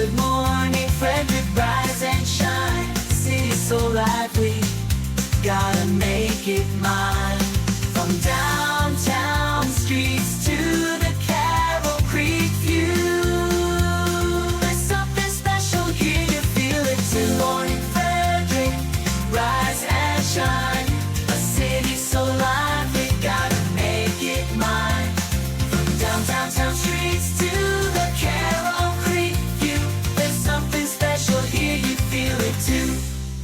Good morning, Frederick, rise and shine. City's so lively, gotta make it mine. From downtown streets to the Carroll Creek view, there's something special here, you feel it too. Good morning, Frederick, rise and shine. A city so lively, gotta make it mine. From downtown streets to the Carroll Creek view, there's something special here, you feel it too.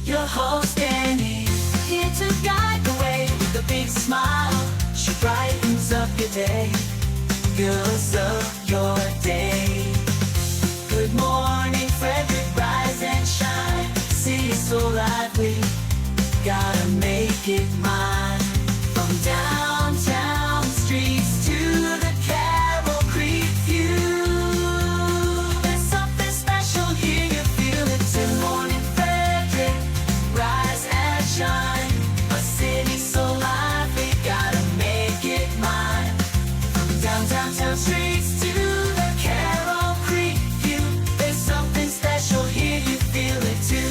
Your host Dani, here to guide the way with a big smile. She brightens up your day, girls of your day. Good morning, Frederick, rise and shine. City's so lively, gotta make it mine. From downtown streets to the Carroll Creek view, there's something special here, you feel it too. Good morning, Frederick, rise and shine. A city so lively, gotta make it mine. From downtown streets to the Carroll Creek view, there's something special here, you feel it too.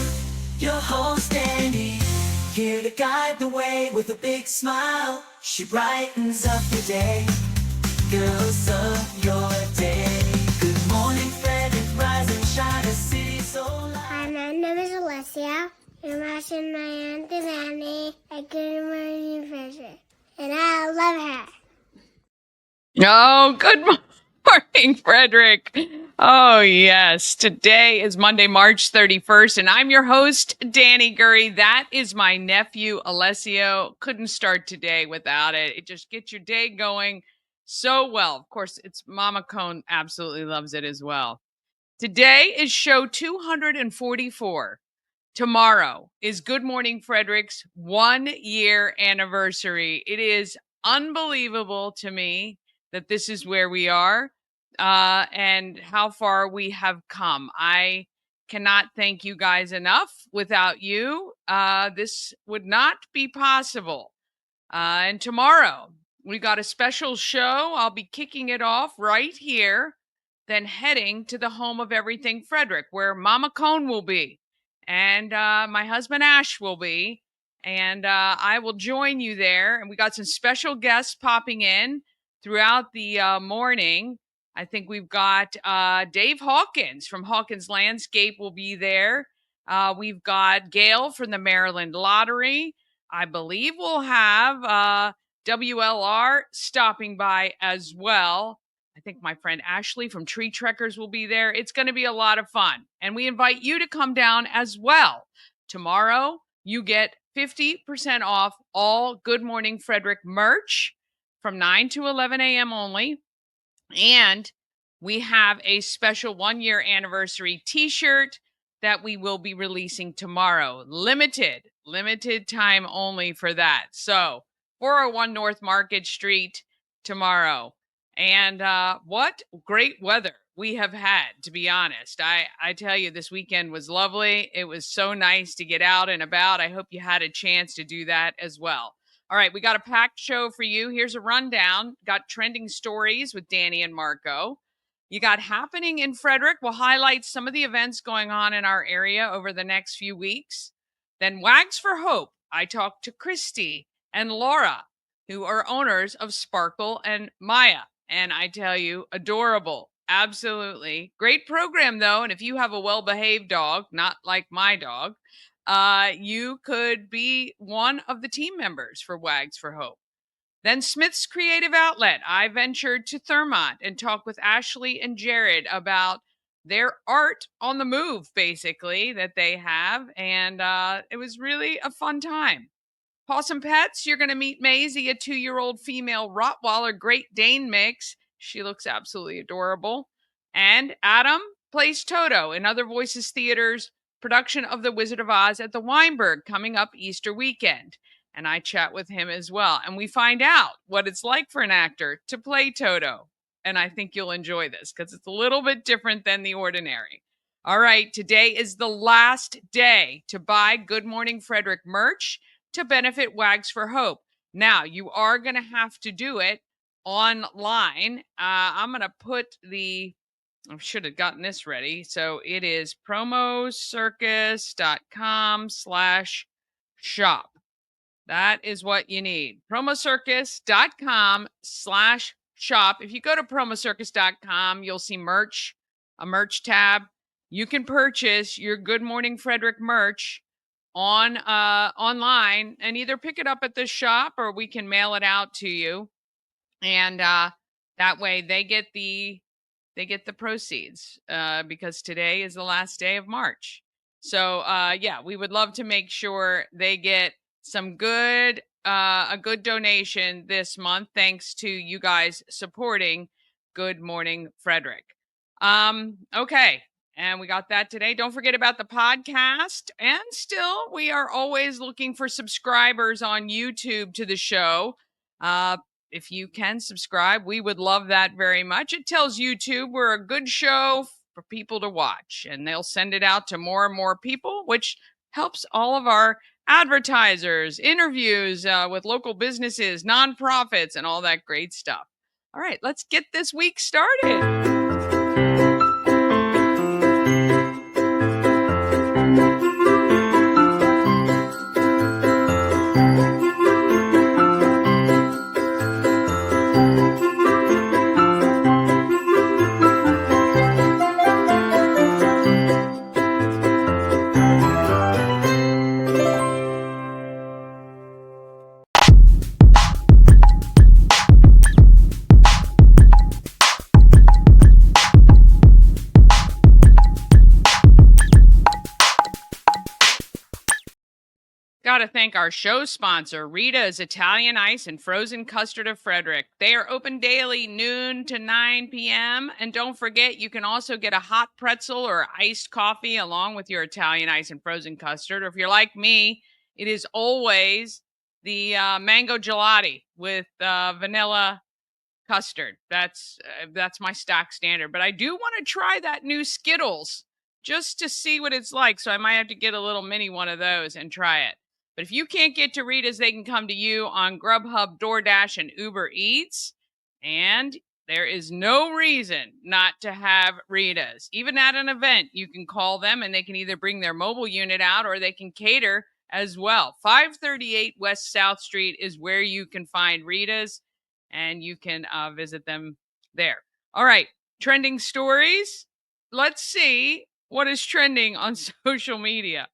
Your host Dani, here to guide the way with a big smile. She brightens up your day, girls of your day. Good morning, Frederick, rise and shine. A city so lively. Hi, my name is Alessia. I'm watching my Aunt Dani at Good Morning Frederick, and I love her. Oh, good morning, Frederick. Oh, yes. Today is Monday, March 31st, and I'm your host, Dani Gurry. That is my nephew, Alessio. Couldn't start today without it. It just gets your day going so well. Of course, it's Mama Cone absolutely loves it as well. Today is show 244. Tomorrow is Good Morning Frederick's 1-year anniversary. It is unbelievable to me that this is where we are and how far we have come. I cannot thank you guys enough. Without you, this would not be possible. And tomorrow, we got a special show. I'll be kicking it off right here, then heading to the home of everything Frederick, where Mama Cone will be, and my husband Ash will be, and I will join you there. And we got some special guests popping in throughout the morning. I think we've got Dave Hawkins from Hawkins Landscape will be there. We've got Gail from the Maryland Lottery. I believe we'll have WLR stopping by as well. I think my friend Ashley from Tree Trekkers will be there. It's going to be a lot of fun. And we invite you to come down as well. Tomorrow, you get 50% off all Good Morning Frederick merch from 9 to 11 a.m. only. And we have a special 1-year anniversary t-shirt that we will be releasing tomorrow. Limited time only for that. So 401 North Market Street tomorrow. And what great weather we have had, to be honest. I tell you, this weekend was lovely. It was so nice to get out and about. I hope you had a chance to do that as well. All right, we got a packed show for you. Here's a rundown. Got trending stories with Dani and Marco. You got happening in Frederick. We'll highlight some of the events going on in our area over the next few weeks. Then Wags for Hope. I talked to Christy and Laura, who are owners of Sparkle and Maya. And I tell you, adorable. Absolutely. Great program, though. And if you have a well-behaved dog, not like my dog, you could be one of the team members for Wags for Hope. Then Smith's Creative Outlet. I ventured to Thurmont and talked with Ashley and Jared about their art on the move, basically, that they have. And it was really a fun time. PAWSOME Pets, you're going to meet Maisie, a 2-year-old female Rottweiler Great Dane mix. She looks absolutely adorable. And Adam plays Toto in Other Voices Theater's production of The Wizard of Oz at the Weinberg coming up Easter weekend. And I chat with him as well. And we find out what it's like for an actor to play Toto. And I think you'll enjoy this because it's a little bit different than the ordinary. All right, today is the last day to buy Good Morning Frederick merch to benefit Wags for Hope. Now, you are going to have to do it online. I'm going to put the I should have gotten this ready. So it is promocircus.com/shop. That is what you need. promocircus.com/shop. If you go to promocircus.com, you'll see merch, a merch tab. You can purchase your Good Morning Frederick merch online and either pick it up at the shop or we can mail it out to you. And that way they get the proceeds because today is the last day of March. So yeah, we would love to make sure they get some good a good donation this month, thanks to you guys supporting Good Morning Frederick. Okay, and we got that today. Don't forget about the podcast. And still, we are always looking for subscribers on YouTube to the show. If you can subscribe, we would love that very much. It tells YouTube we're a good show for people to watch, and they'll send it out to more and more people, which helps all of our advertisers, interviews with local businesses, nonprofits, and all that great stuff. All right, let's get this week started. Got to thank our show sponsor, Rita's Italian Ice and Frozen Custard of Frederick. They are open daily, noon to 9 p.m. And don't forget, you can also get a hot pretzel or iced coffee along with your Italian Ice and Frozen Custard. Or if you're like me, it is always the mango gelati with vanilla custard. That's my stock standard. But I do want to try that new Skittles just to see what it's like. So I might have to get a little mini one of those and try it. But if you can't get to Rita's, they can come to you on Grubhub, DoorDash, and Uber Eats. And there is no reason not to have Rita's. Even at an event, you can call them and they can either bring their mobile unit out or they can cater as well. 538 West South Street is where you can find Rita's, and you can visit them there. All right, trending stories. Let's see what is trending on social media.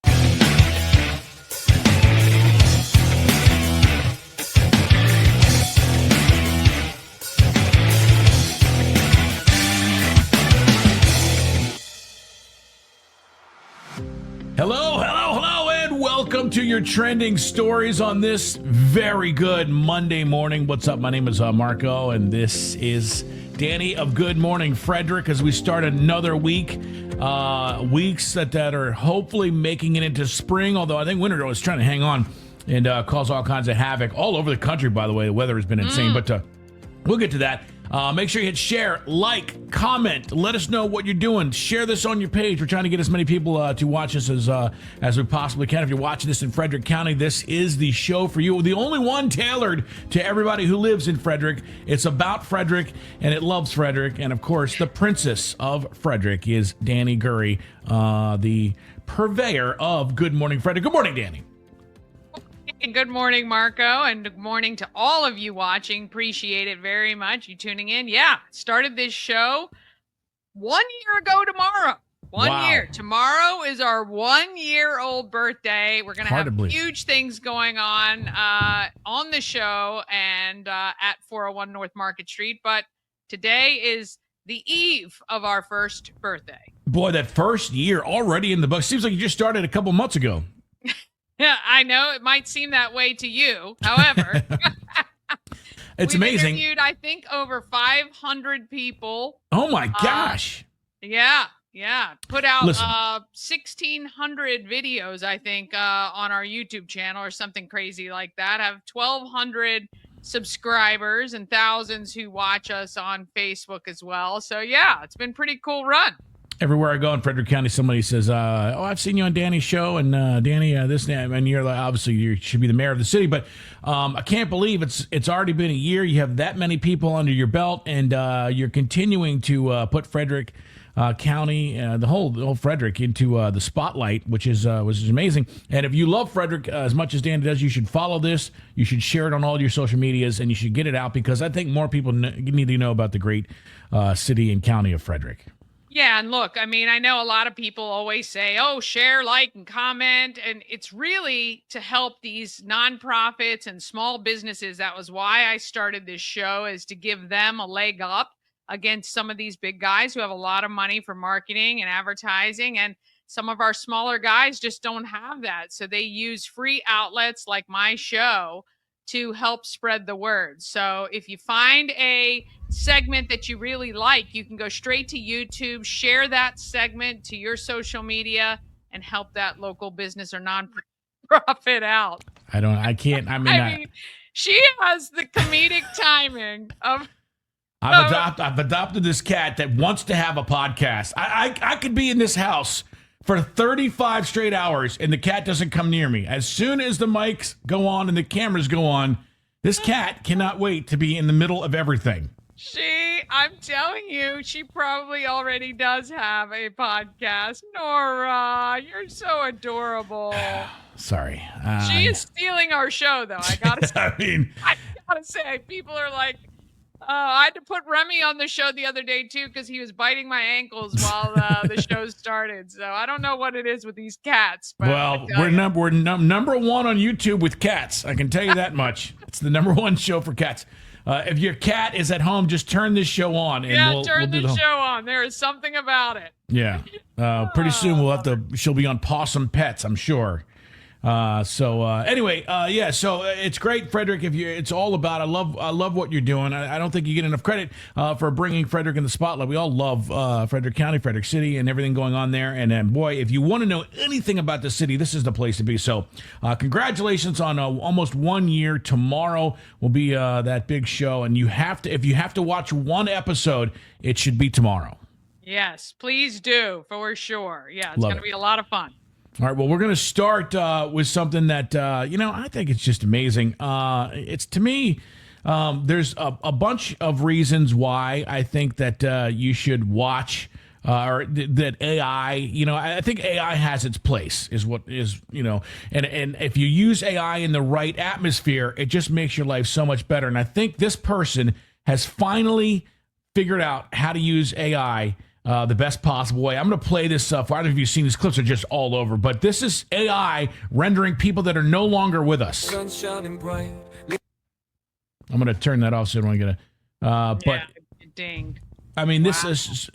Hello, and welcome to your trending stories on this very good Monday morning. What's up? My name is Marco, and this is Dani of Good Morning Frederick as we start another week. Weeks that are hopefully making it into spring, although I think winter is trying to hang on and cause all kinds of havoc all over the country, by the way. The weather has been insane, but we'll get to that. Make sure you hit share, like, comment. Let us know what you're doing. Share this on your page. We're trying to get as many people to watch us as we possibly can. If you're watching this in Frederick County, this is the show for you. The only one tailored to everybody who lives in Frederick. It's about Frederick, and it loves Frederick. And, of course, the princess of Frederick is Dani Gurry, the purveyor of Good Morning Frederick. Good morning, Dani. Good morning, Marco, and good morning to all of you watching. Appreciate it very much. You tuning in. Yeah, started this show 1 year ago tomorrow. One year. Tomorrow is our 1 year old birthday. We're going to have huge things going on the show and at 401 North Market Street. But today is the eve of our first birthday. Boy, that first year already in the book. Seems like you just started a couple months ago. Yeah, I know it might seem that way to you. However, it's amazing. Interviewed, I think, over 500 people. Oh my gosh! Yeah. Put out 1,600 videos, I think, on our YouTube channel or something crazy like that. Have 1,200 subscribers and thousands who watch us on Facebook as well. So yeah, it's been a pretty cool run. Everywhere I go in Frederick County, somebody says, "Oh, I've seen you on Dani's show, and Danny, this and you're like, obviously you should be the mayor of the city." But I can't believe it's already been a year. You have that many people under your belt, and you're continuing to put Frederick County, the whole Frederick, into the spotlight, which is amazing. And if you love Frederick as much as Danny does, you should follow this. You should share it on all your social medias, and you should get it out because I think more people need to know about the great city and county of Frederick. Yeah, and look, I mean, I know a lot of people always say, oh, share, like, and comment. And it's really to help these nonprofits and small businesses. That was why I started this show, is to give them a leg up against some of these big guys who have a lot of money for marketing and advertising. And some of our smaller guys just don't have that. So they use free outlets like my show to help spread the word. So if you find a segment that you really like, you can go straight to YouTube, share that segment to your social media, and help that local business or nonprofit out. I can't. I mean, she has the comedic timing of. I've adopted this cat that wants to have a podcast. I could be in this house for 35 straight hours, and the cat doesn't come near me. As soon as the mics go on and the cameras go on, this cat cannot wait to be in the middle of everything. I'm telling you, she probably already does have a podcast. Nora, you're so adorable. Sorry. She is stealing our show, though. I gotta say. I gotta say, people are like, I had to put Remy on the show the other day, too, because he was biting my ankles while the show started. So I don't know what it is with these cats. But well, we're number one on YouTube with cats. I can tell you that much. It's the number one show for cats. If your cat is at home, just turn this show on. And turn the show on. There is something about it. Yeah. Pretty soon she'll be on PAWSOME Pets, I'm sure. Anyway, so it's great, Frederick. It's all about, I love what you're doing. I don't think you get enough credit, for bringing Frederick in the spotlight. We all love, Frederick County, Frederick City, and everything going on there. And boy, if you want to know anything about the city, this is the place to be. So, congratulations on almost 1 year. Tomorrow will be, that big show. And if you have to watch one episode, it should be tomorrow. Yes, please do, for sure. Yeah, it's going to be a lot of fun. All right, well, we're going to start with something that, I think it's just amazing. It's, to me, there's a bunch of reasons why I think that you should watch, or that AI, I think AI has its place, and if you use AI in the right atmosphere, it just makes your life so much better. And I think this person has finally figured out how to use AI the best possible way. I'm going to play this. I don't know if you've seen these clips, are just all over, but this is AI rendering people that are no longer with us. I'm going to turn that off so I don't get but it dinged. I mean, this is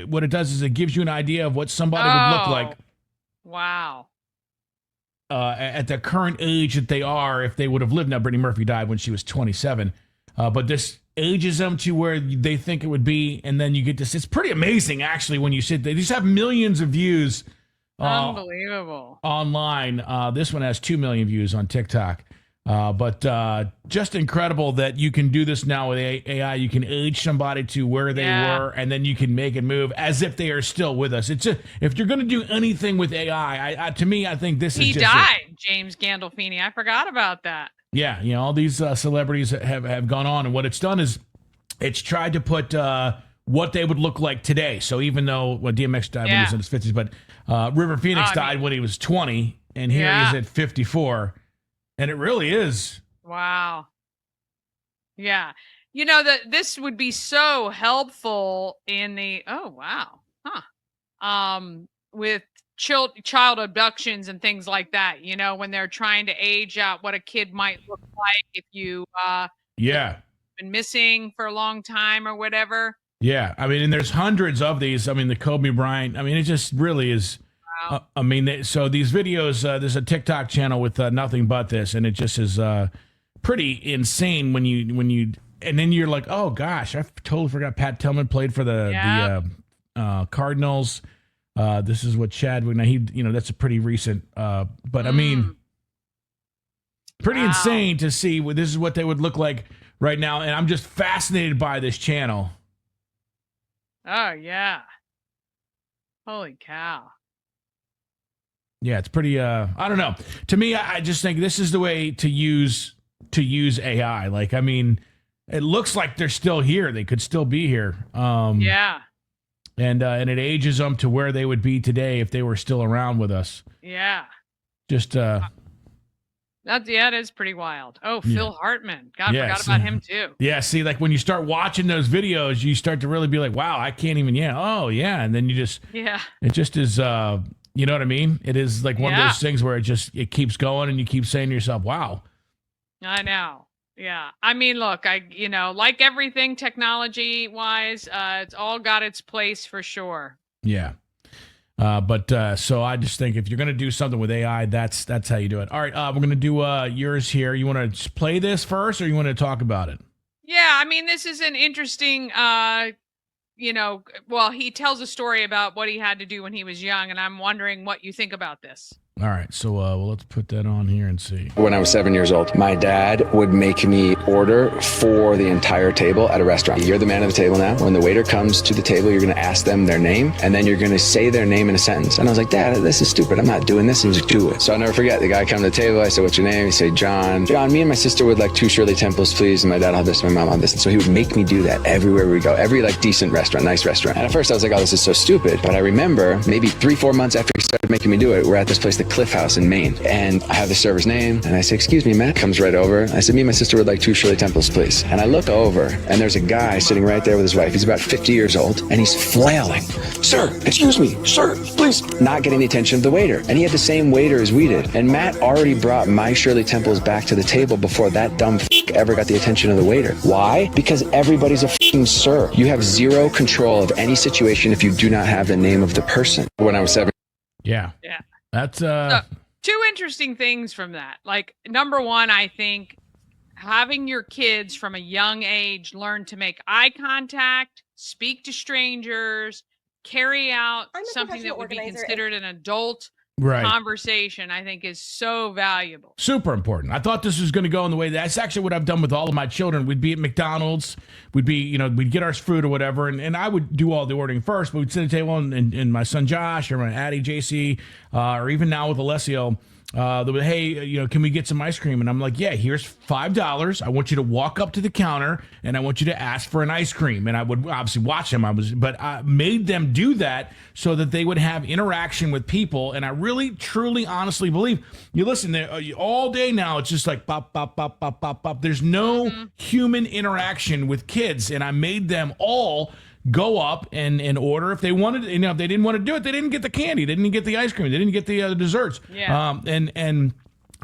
what it does is it gives you an idea of what somebody would look like. Wow. At the current age that they are, if they would have lived. Now, Brittany Murphy died when she was 27, but this ages them to where they think it would be, and then you get this. It's pretty amazing, actually, when you sit there. These have millions of views. Unbelievable. Online. This one has 2 million views on TikTok. But just incredible that you can do this now with AI. You can age somebody to where they were, and then you can make it move as if they are still with us. It's if you're going to do anything with AI, to me, I think this is just... He died, James Gandolfini. I forgot about that. Yeah, all these celebrities have gone on, and what it's done is it's tried to put what they would look like today. So even though DMX died when he was in his 50s, but River Phoenix died when he was 20, and here he is at 54, and it really is. Wow. Yeah. This would be so helpful in the, with child abductions and things like that, when they're trying to age out what a kid might look like if you been missing for a long time or whatever. Yeah, I mean, and there's hundreds of these. I mean, the Kobe Bryant, I mean, it just really is. Wow. So these videos, there's a TikTok channel with nothing but this, and it just is pretty insane when you and then you're like, oh gosh, I totally forgot Pat Tillman played for the Cardinals. This is what Chadwick. Now that's a pretty recent. But I mean, pretty insane to see. This is what they would look like right now, and I'm just fascinated by this channel. Oh yeah. Holy cow. Yeah, it's pretty. I don't know. To me, I just think this is the way to use AI. Like, I mean, it looks like they're still here. They could still be here. Yeah. And it ages them to where they would be today if they were still around with us. Yeah. Just That is pretty wild. Oh, Yeah. Phil Hartman. God, Yes. forgot about him too. Yeah, see, like when you start watching those videos, you start to really be like, wow, I can't even, oh, yeah. And then you just, Yeah. it just is, you know what I mean? It is like one of Yeah. those things where it keeps going and you keep saying to yourself, wow. I know. Yeah. I mean, look, like everything technology wise, it's all got its place for sure. Yeah. But so I just think if you're going to do something with AI, that's how you do it. All right. We're going to do yours here. You want to play this first or you want to talk about it? Yeah. I mean, this is an interesting, well, he tells a story about what he had to do when he was young, and I'm wondering what you think about this. All right, so let's put that on here and see. When I was 7 years old, my dad would make me order for the entire table at a restaurant. You're the man of the table now. When the waiter comes to the table, you're going to ask them their name, and then you're going to say their name in a sentence. And I was like, Dad, this is stupid. I'm not doing this. And he was like, do it. So I'll never forget. The guy come to the table. I said, what's your name? He said, John. John, me and my sister would like 2 Shirley Temples, please. And my dad will have this, and my mom will have this. And so he would make me do that everywhere we go. Every decent restaurant, nice restaurant. And at first I was like, oh, this is so stupid. But I remember maybe 3-4 months after he started making me do it, we're at this place, the Cliff House in Maine. And I have the server's name, and I say, excuse me, Matt. Comes right over. I said, me and my sister would like 2 Shirley Temples, please. And I look over, and there's a guy sitting right there with his wife. He's about 50 years old, and he's flailing. Sir, excuse me, sir, please. Not getting the attention of the waiter. And he had the same waiter as we did. And Matt already brought my Shirley Temples back to the table before that dumb ever got the attention of the waiter. Why? Because everybody's a sir. You have zero control of any situation if you do not have the name of the person. When I was 7. Yeah. Yeah. That's So, 2 interesting things from that. Like, number one, I think having your kids from a young age learn to make eye contact, speak to strangers, carry out something that would be considered an adult conversation, I think is so valuable. Super important. I thought this was going to go in the way that's actually what I've done with all of my children. We'd be at McDonald's, we'd get our food or whatever, and I would do all the ordering first, but we'd sit at the table and my son Josh or my Addie JC, or even now with Alessio, they would, hey, can we get some ice cream? And I'm like, yeah, here's $5. I want you to walk up to the counter and I want you to ask for an ice cream. And I would obviously watch them. But I made them do that so that they would have interaction with people. And I really, truly, honestly believe you listen there all day now. It's just like pop, pop, pop, pop, pop, pop. There's no human interaction with kids. And I made them all go up and order if they wanted. If they didn't want to do it, they didn't get the candy, they didn't get the ice cream, they didn't get the desserts. Yeah. And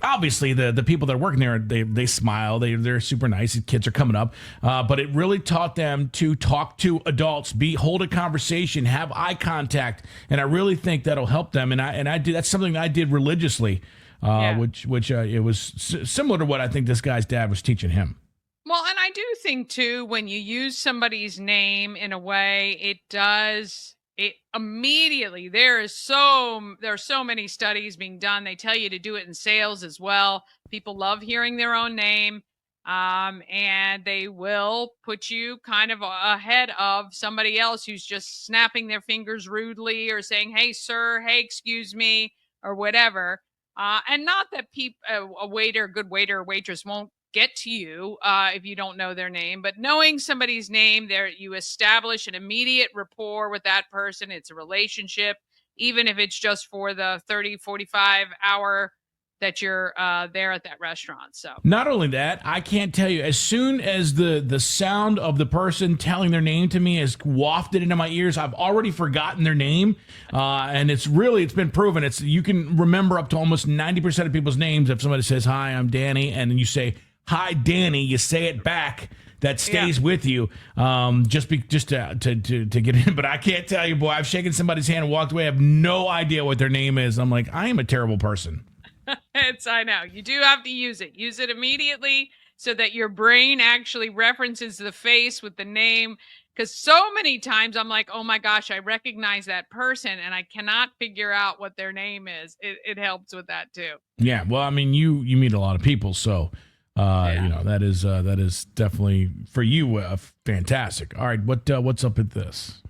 obviously the people that are working there, they smile, they're super nice. The kids are coming up, but it really taught them to talk to adults, hold a conversation, have eye contact, and I really think that'll help them. And I did. That's something I did religiously, which it was similar to what I think this guy's dad was teaching him. Well, and I do think too, when you use somebody's name in a way, it immediately, there are so many studies being done. They tell you to do it in sales as well. People love hearing their own name. And they will put you kind of ahead of somebody else who's just snapping their fingers rudely or saying, hey, sir, hey, excuse me, or whatever. And not that a waiter, good waiter or waitress won't get to you if you don't know their name, but knowing somebody's name, you establish an immediate rapport with that person. It's a relationship, even if it's just for the 30-45 hour that you're there at that restaurant. So not only that, I can't tell you, as soon as the sound of the person telling their name to me is wafted into my ears, I've already forgotten their name. And it's been proven. You can remember up to almost 90% of people's names. If somebody says, hi, I'm Dani, and then you say, hi, Dani, you say it back. That stays with you, just to get in. But I can't tell you, boy, I've shaken somebody's hand and walked away. I have no idea what their name is. I'm like, I am a terrible person. I know. You do have to use it. Use it immediately so that your brain actually references the face with the name. Because so many times I'm like, oh my gosh, I recognize that person and I cannot figure out what their name is. It helps with that too. Yeah. Well, I mean, you meet a lot of people, so that is definitely for you fantastic. All right, what's up with this?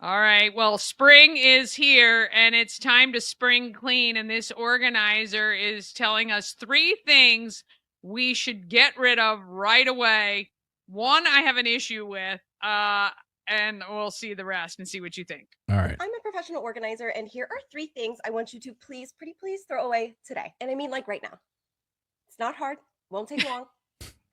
All right. Well, spring is here and it's time to spring clean. And this organizer is telling us 3 things we should get rid of right away. One I have an issue with, and we'll see the rest and see what you think. All right. I'm a professional organizer, and here are 3 things I want you to please, pretty please throw away today. And I mean like right now. It's not hard, won't take long.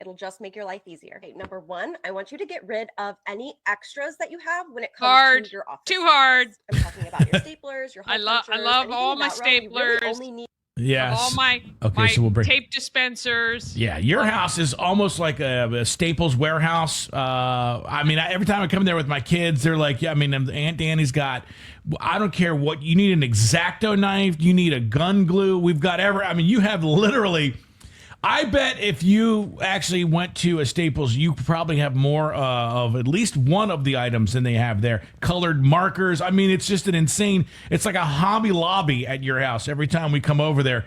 It'll just make your life easier. Okay, number 1, I want you to get rid of any extras that you have when it comes to your office. Too hard. I'm talking about your staplers, your hole I punchers, love anything all in my that realm. You really staplers. only need Yes. All my, Okay, my so we'll bring tape dispensers. Yeah, your house is almost like a Staples warehouse. I mean, every time I come there with my kids, they're like, yeah, I mean, Aunt Danny's got, I don't care what, you need an X-Acto knife, you need a gun glue. We've got I mean, you have literally, I bet if you actually went to a Staples, you probably have more of at least one of the items than they have there. Colored markers. I mean, it's just an insane, it's like a Hobby Lobby at your house every time we come over there.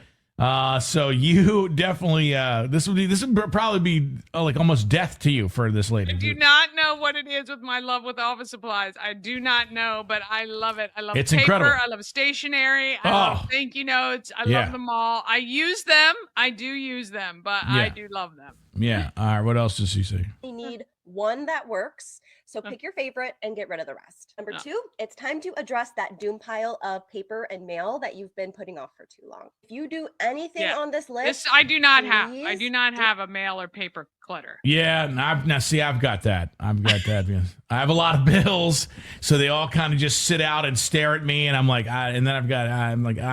So you definitely, this would probably be like almost death to you for this lady. I do not know what it is with my love with office supplies. I do not know, but I love it. I love It's paper. incredible. I love stationery. I love thank you notes. I love them all. I use them. I do use them, but I do love them. Yeah. All right. What else does she say? You need one that works. So pick your favorite and get rid of the rest. Number 2, it's time to address that doom pile of paper and mail that you've been putting off for too long. If you do anything on this list, I do not have. I do not have a mail or paper clutter. Yeah, I've got that. Because I have a lot of bills, so they all kind of just sit out and stare at me, and I'm like, I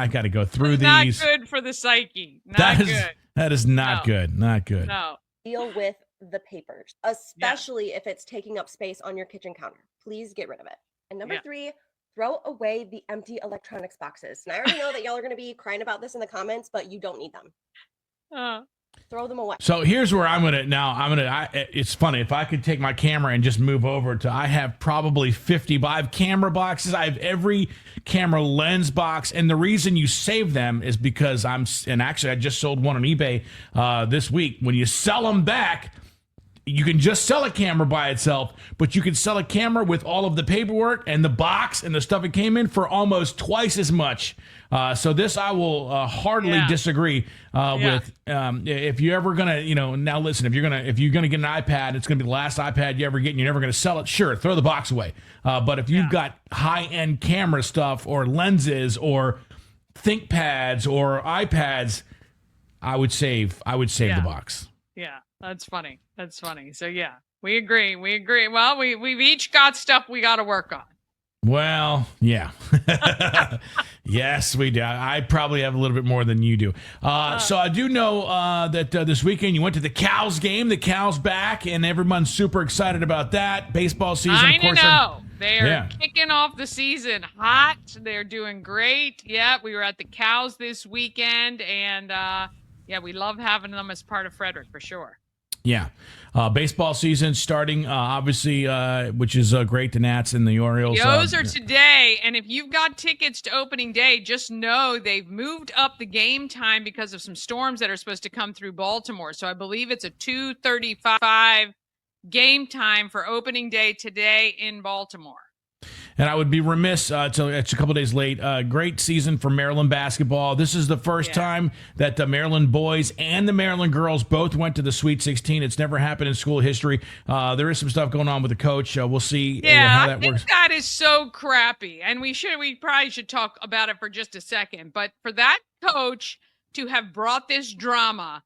got to go through these. Not good for the psyche. Not good. That is not good. Not good. No. deal with the papers, especially if it's taking up space on your kitchen counter. Please get rid of it. And number 3, throw away the empty electronics boxes. And I already know that y'all are going to be crying about this in the comments, but you don't need them. Throw them away. So here's where it's funny. If I could take my camera and just move over to, I have probably 50, I have camera boxes. I have every camera lens box. And the reason you save them is because and actually I just sold one on eBay this week. When you sell them back, you can just sell a camera by itself, but you can sell a camera with all of the paperwork and the box and the stuff it came in for almost twice as much. So this I will hardly disagree with. If you're ever gonna, now listen, if you're gonna get an iPad, it's gonna be the last iPad you ever get, and you're never gonna sell it. Sure, throw the box away. But if you've got high-end camera stuff or lenses or ThinkPads or iPads, I would save the box. Yeah, that's funny. So we agree. Well, we've each got stuff we got to work on. Well, yeah. Yes, we do. I probably have a little bit more than you do. So I do know that this weekend you went to the Cows game. The Cows back, and everyone's super excited about that. Baseball season, of course. I know. They're kicking off the season hot. They're doing great. Yeah, we were at the Cows this weekend, and we love having them as part of Frederick for sure. Yeah. Baseball season starting, obviously, which is great. The Nats and the Orioles. The O's are today, and if you've got tickets to opening day, just know they've moved up the game time because of some storms that are supposed to come through Baltimore. So I believe it's a 2:35 game time for opening day today in Baltimore. And I would be remiss, it's a couple days late. Great season for Maryland basketball. This is the first time that the Maryland boys and the Maryland girls both went to the Sweet 16. It's never happened in school history. There is some stuff going on with the coach. We'll see how that works. That is so crappy. And we probably should talk about it for just a second. But for that coach to have brought this drama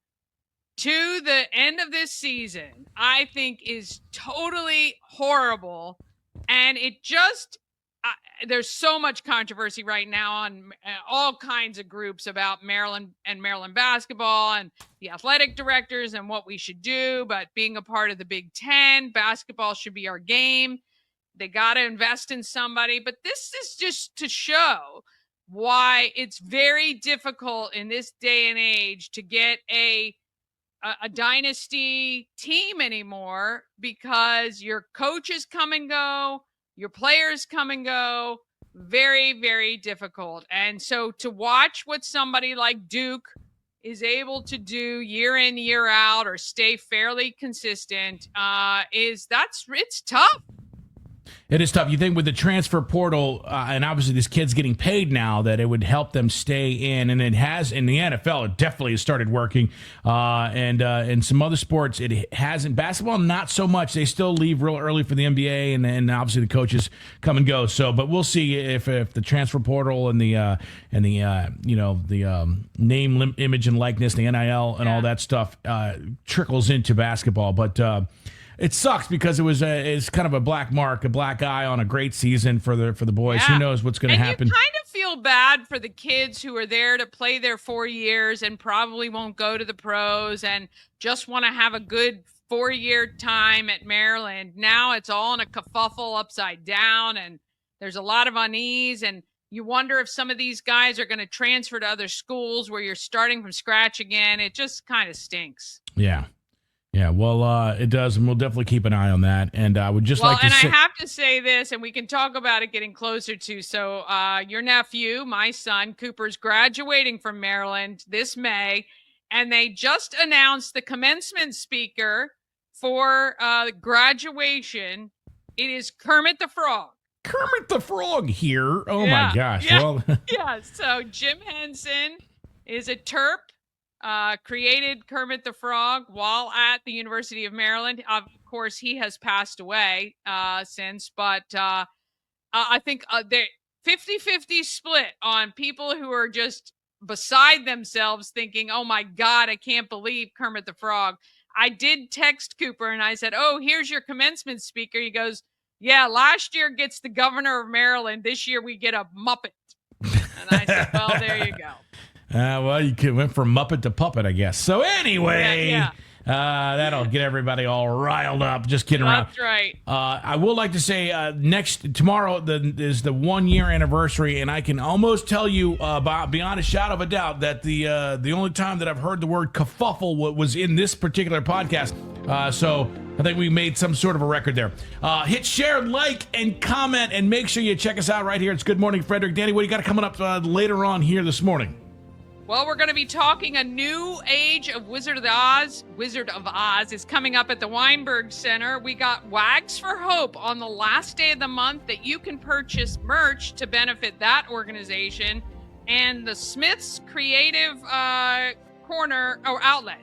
to the end of this season, I think is totally horrible. And it just, there's so much controversy right now on all kinds of groups about Maryland and Maryland basketball and the athletic directors and what we should do. But being a part of the Big Ten, basketball should be our game. They got to invest in somebody. But this is just to show why it's very difficult in this day and age to get a dynasty team anymore, because your coaches come and go, your players come and go. Very, very difficult. And so to watch what somebody like Duke is able to do year in, year out, or stay fairly consistent, it's tough. It is tough. You think with the transfer portal, and obviously this kid's getting paid now, that it would help them stay in, and it has in the NFL. It definitely has started working, and in some other sports, it hasn't. Basketball, not so much. They still leave real early for the NBA, and obviously the coaches come and go. So, but we'll see if the transfer portal and the name, image, and likeness, the NIL, and all that stuff trickles into basketball, but. It sucks because it's kind of a black mark, a black eye on a great season for the boys. Yeah. Who knows what's going to happen? You kind of feel bad for the kids who are there to play their 4 years and probably won't go to the pros and just want to have a good 4-year time at Maryland. Now it's all in a kerfuffle upside down, and there's a lot of unease, and you wonder if some of these guys are going to transfer to other schools where you're starting from scratch again. It just kind of stinks. Yeah. Yeah, well, it does, and we'll definitely keep an eye on that. And I would just like to say... I have to say this, and we can talk about it getting closer to. So your nephew, my son, Cooper's graduating from Maryland this May, and they just announced the commencement speaker for graduation. It is Kermit the Frog. Kermit the Frog here. Oh, my gosh. Yeah, Well, yeah. So Jim Henson is a Terp. Created Kermit the Frog while at the University of Maryland. Of course, he has passed away since, but I think they're 50-50 split on people who are just beside themselves thinking, oh my God, I can't believe Kermit the Frog. I did text Cooper and I said, oh, here's your commencement speaker. He goes, yeah, last year gets the governor of Maryland. This year we get a Muppet. And I said, well, there you go. Well, you went from Muppet to puppet, I guess. So anyway, that'll get everybody all riled up. Just kidding around. That's right. I would like to say tomorrow is the 1-year anniversary, and I can almost tell you beyond a shadow of a doubt that the only time that I've heard the word kerfuffle was in this particular podcast. So I think we made some sort of a record there. Hit share, like, and comment, and make sure you check us out right here. It's Good Morning Frederick. Dani, what do you got coming up later on here this morning? Well, we're going to be talking a new age of Wizard of Oz. Wizard of Oz is coming up at the Weinberg Center. We got Wags for Hope on the last day of the month that you can purchase merch to benefit that organization. And the Smith's Creative Outlet,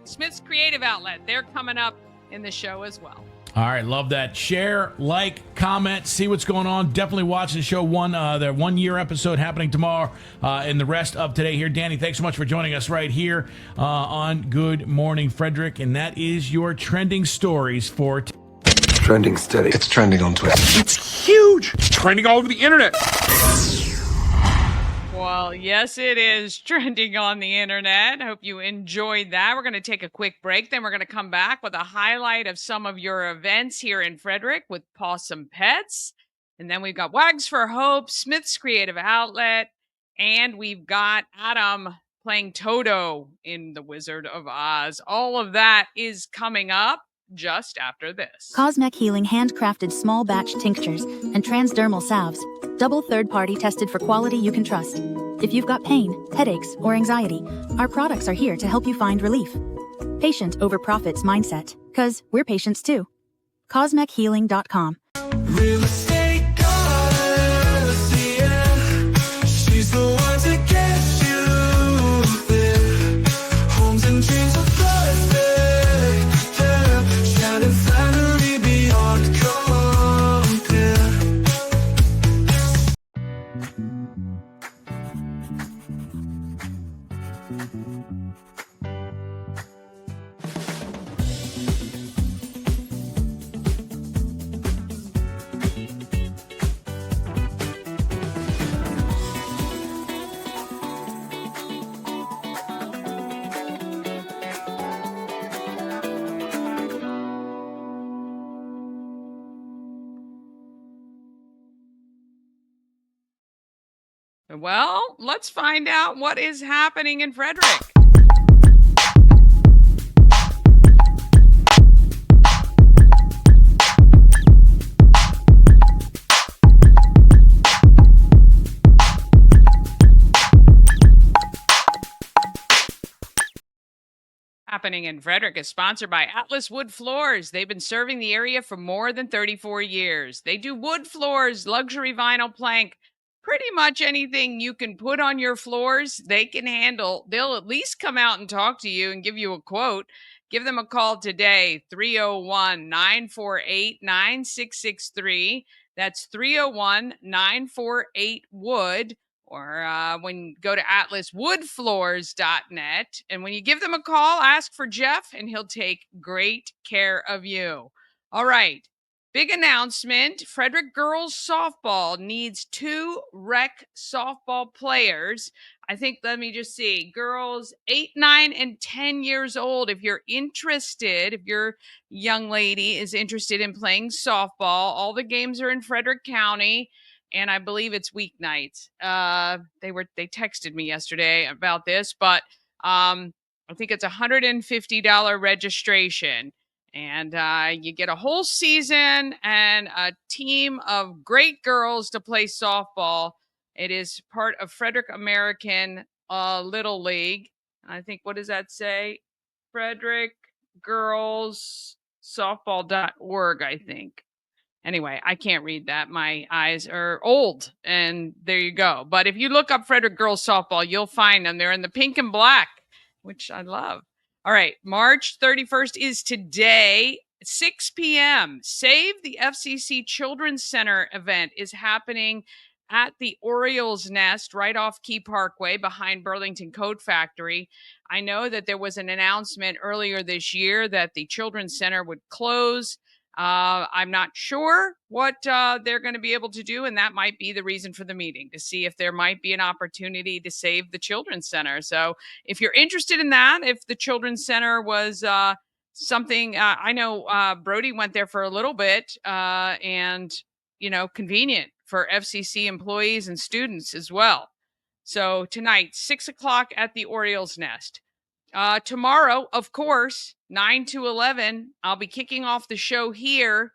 Smith's Creative Outlet, they're coming up in the show as well. All right, love that. Share, like, comment, see what's going on. Definitely watch the show. The 1-year episode happening tomorrow and the rest of today here. Dani, thanks so much for joining us right here on Good Morning Frederick. And that is your trending stories for Trending steady. It's trending on Twitter. It's huge. It's trending all over the internet. Well, yes, it is trending on the internet. Hope you enjoyed that. We're going to take a quick break. Then we're going to come back with a highlight of some of your events here in Frederick with PAWSOME Pets. And then we've got Wags for Hope, Smith's Creative Outlet, and we've got Adam playing Toto in The Wizard of Oz. All of that is coming up just after this. Cosmec Healing handcrafted small batch tinctures and transdermal salves. Double third-party tested for quality you can trust. If you've got pain, headaches, or anxiety, our products are here to help you find relief. Patient over profits mindset, 'cause we're patients too. CosmecHealing.com. Real estate goddess, yeah. She's the one to get you there. Homes and dreams are perfect, yeah. Shining finally beyond compare. Well, let's find out what is happening in Frederick. Happening in Frederick is sponsored by Atlas Wood Floors. They've been serving the area for more than 34 years. They do wood floors, luxury vinyl plank, pretty much anything you can put on your floors, they can handle. They'll at least come out and talk to you and give you a quote. Give them a call today, 301 948 9663. That's 301 948 Wood. Or when you go to atlaswoodfloors.net. And when you give them a call, ask for Jeff, and he'll take great care of you. All right. Big announcement. Frederick girls softball needs 2 rec softball players. I think, let me just see, girls 8, 9, and 10 years old. If you're interested, if your young lady is interested in playing softball, all the games are in Frederick County. And I believe it's weeknights. They texted me yesterday about this, but I think it's $150 registration, and you get a whole season and a team of great girls to play softball. It is part of Frederick American Little League. I think, what does that say? Frederick Girls Softball.org, I think. Anyway, I can't read that. My eyes are old, and there you go. But if you look up Frederick Girls Softball, you'll find them. They're in the pink and black, which I love. All right, March 31st is today, 6 p.m. Save the FCC Children's Center event is happening at the Orioles Nest right off Key Parkway behind Burlington Coat Factory. I know that there was an announcement earlier this year that the Children's Center would close. I'm not sure what they're going to be able to do, and that might be the reason for the meeting, to see if there might be an opportunity to save the Children's Center. So if you're interested in that, if the Children's Center was something, I know Brody went there for a little bit, and, convenient for FCC employees and students as well. So tonight, 6 o'clock at the Orioles Nest. Tomorrow, of course, 9 to 11, I'll be kicking off the show here.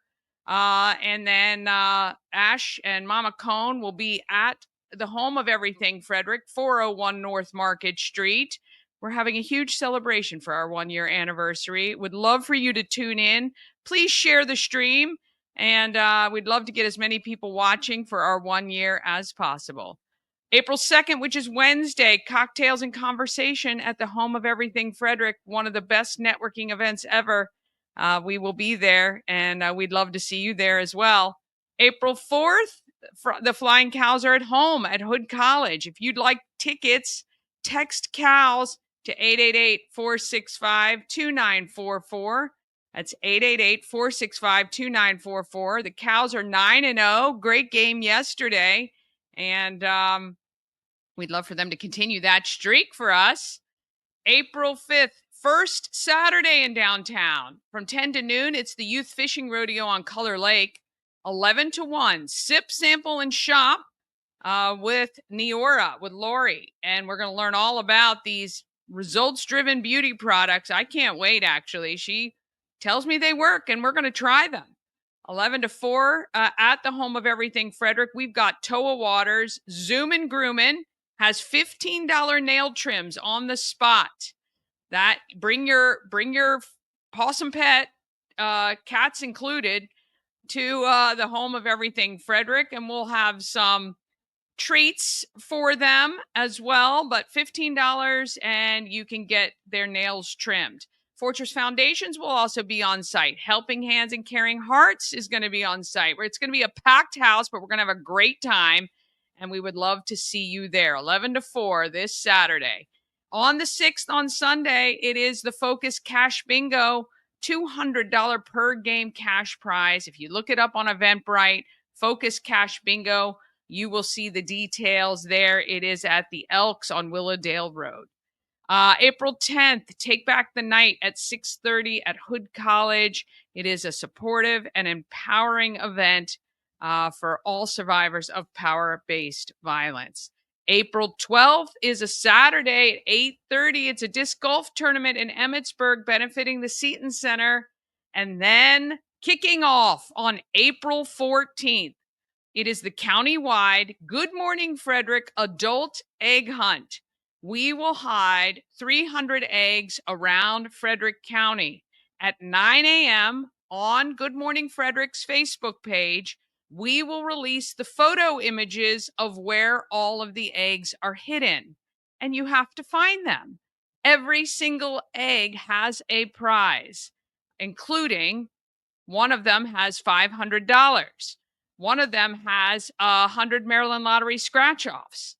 And then Ash and Mama Cone will be at the home of everything, Frederick, 401 North Market Street. We're having a huge celebration for our 1-year anniversary. Would love for you to tune in. Please share the stream. And we'd love to get as many people watching for our 1 year as possible. April 2nd, which is Wednesday, Cocktails and Conversation at the Home of Everything Frederick, one of the best networking events ever. We will be there, and we'd love to see you there as well. April 4th, the Flying Cows are at home at Hood College. If you'd like tickets, text COWS to 888-465-2944. That's 888-465-2944. The Cows are 9-0. Great game yesterday. And we'd love for them to continue that streak for us. April 5th, first Saturday in downtown. From 10 to noon, it's the Youth Fishing Rodeo on Color Lake. 11 to 1, sip, sample, and shop with Neora, with Lori. And we're going to learn all about these results-driven beauty products. I can't wait, actually. She tells me they work, and we're going to try them. 11 to 4 at the Home of Everything Frederick. We've got Toa Waters. Zoomin' Groomin' has $15 nail trims on the spot. That bring your pawsome pet, cats included, to the Home of Everything Frederick, and we'll have some treats for them as well, but $15 and you can get their nails trimmed. Fortress Foundations will also be on site. Helping Hands and Caring Hearts is going to be on site. It's going to be a packed house, but we're going to have a great time, and we would love to see you there. 11 to 4 this Saturday. On the 6th, on Sunday, it is the Focus Cash Bingo, $200 per game cash prize. If you look it up on Eventbrite, Focus Cash Bingo, you will see the details there. It is at the Elks on Willowdale Road. April 10th, Take Back the Night at 6:30 at Hood College. It is a supportive and empowering event for all survivors of power-based violence. April 12th is a Saturday at 8:30. It's a disc golf tournament in Emmitsburg benefiting the Seton Center. And then kicking off on April 14th, it is the county-wide Good Morning Frederick Adult Egg Hunt. we will hide 300 eggs around Frederick County. At 9 a.m. on Good Morning Frederick's Facebook page, we will release the photo images of where all of the eggs are hidden, and you have to find them. Every single egg has a prize, including one of them has $500. One of them has 100 Maryland Lottery scratch-offs.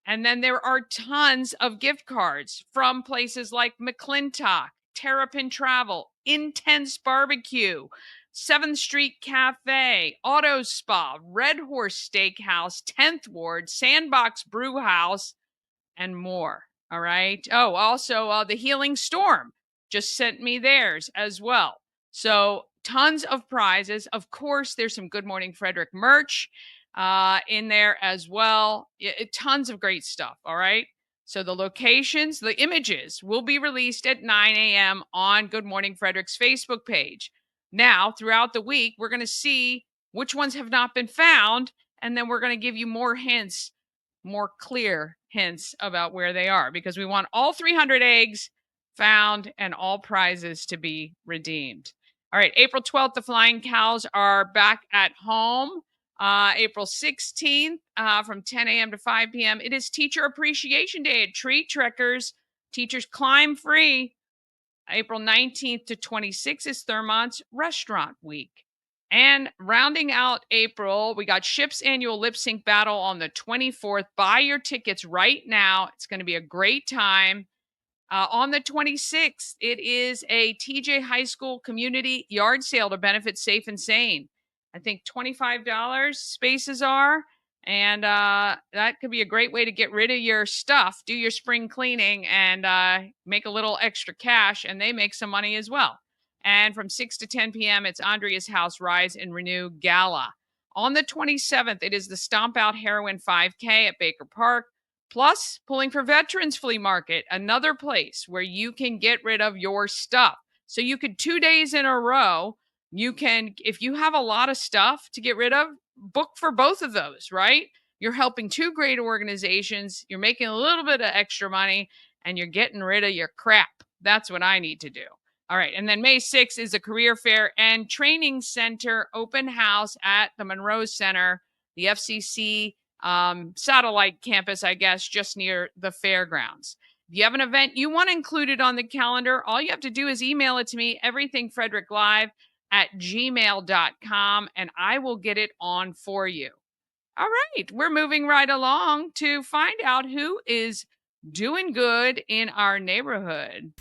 And then there are tons of gift cards from places like McClintock, Terrapin Travel, Intense Barbecue, 7th Street Cafe, Auto Spa, Red Horse Steakhouse, 10th Ward, Sandbox Brew House, and more. All right. Oh, also the Healing Storm just sent me theirs as well. So tons of prizes. Of course, there's some Good Morning Frederick merch in there as well. Tons of great stuff. All right. So the locations, the images will be released at 9 a.m. on Good Morning Frederick's Facebook page. Now, throughout the week, we're going to see which ones have not been found, and then we're going to give you more hints, more clear hints about where they are, because we want all 300 eggs found and all prizes to be redeemed. All right, April 12th, the Flying Cows are back at home. April 16th, from 10 a.m. to 5 p.m., it is Teacher Appreciation Day at Treat Trekkers. Teachers climb free. April 19th to 26th is Thurmont's Restaurant Week. And rounding out April, we got Ship's annual lip sync battle on the 24th. Buy your tickets right now. It's going to be a great time. On the 26th, it is a TJ High School community yard sale to benefit Safe and Sane. I think $25 spaces are. And that could be a great way to get rid of your stuff, do your spring cleaning, and make a little extra cash. And they make some money as well. And from 6 to 10 p.m., it's Andrea's House Rise and Renew Gala. On the 27th, it is the Stomp Out Heroin 5K at Baker Park. Plus, Pulling for Veterans Flea Market, another place where you can get rid of your stuff. So you could 2 days in a row, you can, if you have a lot of stuff to get rid of, book for both of those, right? You're helping two great organizations, you're making a little bit of extra money, and you're getting rid of your crap. That's what I need to do. All right, and then May 6th is a career fair and training center open house at the Monroe Center, the FCC satellite campus, I guess, just near the fairgrounds. If you have an event you want included on the calendar, all you have to do is email it to me, everythingfredericklive@gmail.com, and I will get it on for you. All right, we're moving right along to find out who is doing good in our neighborhood.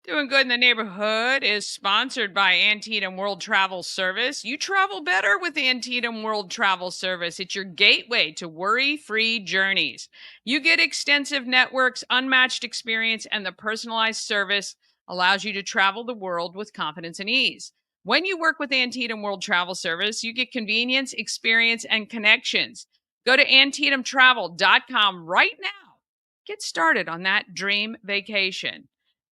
Doing Good in the Neighborhood is sponsored by Antietam World Travel Service. You travel better with Antietam World Travel Service. It's your gateway to worry-free journeys. You get extensive networks, unmatched experience, and the personalized service allows you to travel the world with confidence and ease. When you work with Antietam World Travel Service, you get convenience, experience, and connections. Go to AntietamTravel.com right now. Get started on that dream vacation.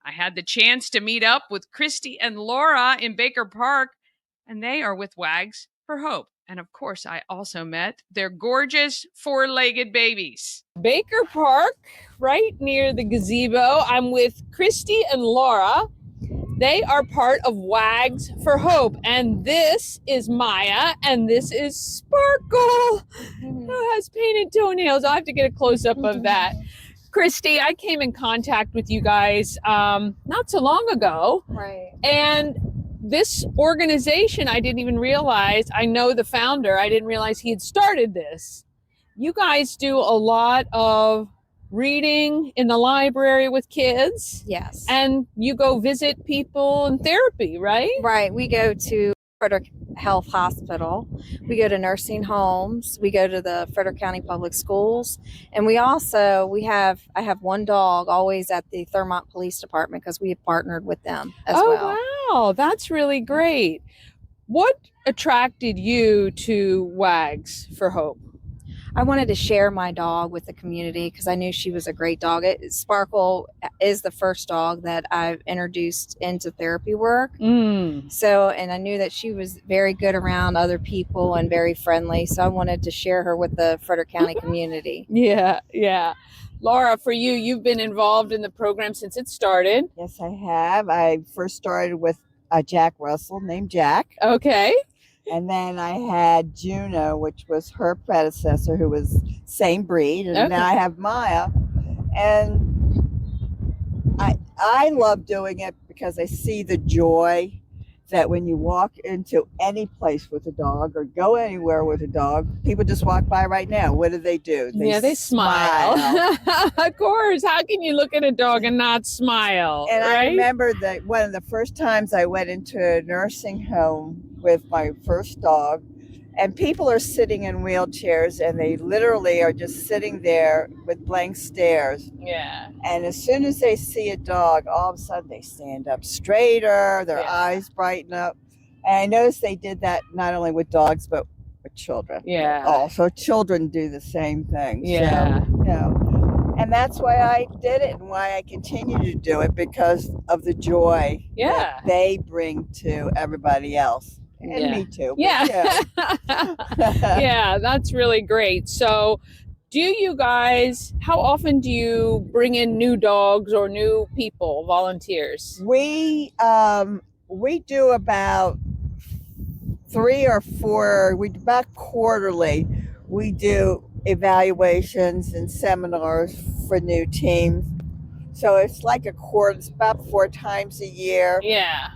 I had the chance to meet up with Christy and Laura in Baker Park, and they are with Wags for Hope. And of course, I also met their gorgeous four-legged babies. Baker Park, right near the gazebo. I'm with Christy and Laura. They are part of Wags for Hope. And this is Maya, and this is Sparkle, who has painted toenails. I'll have to get a close-up of that. Christy, I came in contact with you guys not so long ago. Right. And this organization, I didn't even realize, I know the founder, I didn't realize he had started this. You guys do a lot of reading in the library with kids. Yes. And you go visit people in therapy, right? Right. We go to Frederick Health Hospital. We go to nursing homes. We go to the Frederick County Public Schools. And I have one dog always at the Thurmont Police Department because we have partnered with them as well. Oh, wow. That's really great. What attracted you to Wags for Hope? I wanted to share my dog with the community because I knew she was a great dog. Sparkle is the first dog that I've introduced into therapy work. So, and I knew that she was very good around other people and very friendly. So I wanted to share her with the Frederick County community. Yeah, yeah. Laura, for you, you've been involved in the program since it started. Yes, I have. I first started with a Jack Russell named Jack. Okay. And then I had Juno, which was her predecessor, who was same breed. And then I have Maya. And I love doing it because I see the joy that when you walk into any place with a dog or go anywhere with a dog, people just walk by right now. What do? They smile. Of course. How can you look at a dog and not smile? And right? I remember that one of the first times I went into a nursing home with my first dog, and people are sitting in wheelchairs and they literally are just sitting there with blank stares. Yeah. And as soon as they see a dog, all of a sudden they stand up straighter, their eyes brighten up. And I noticed they did that not only with dogs, but with children. Yeah. Also, children do the same thing. Yeah. So, you know, and that's why I did it and why I continue to do it, because of the joy that they bring to everybody else. And me too. Yeah. Yeah, that's really great. So do you guys, how often do you bring in new dogs or new people, volunteers? We do about 3 or 4, about quarterly, we do evaluations and seminars for new teams. So it's like a quarter, it's about 4 times a year. Yeah.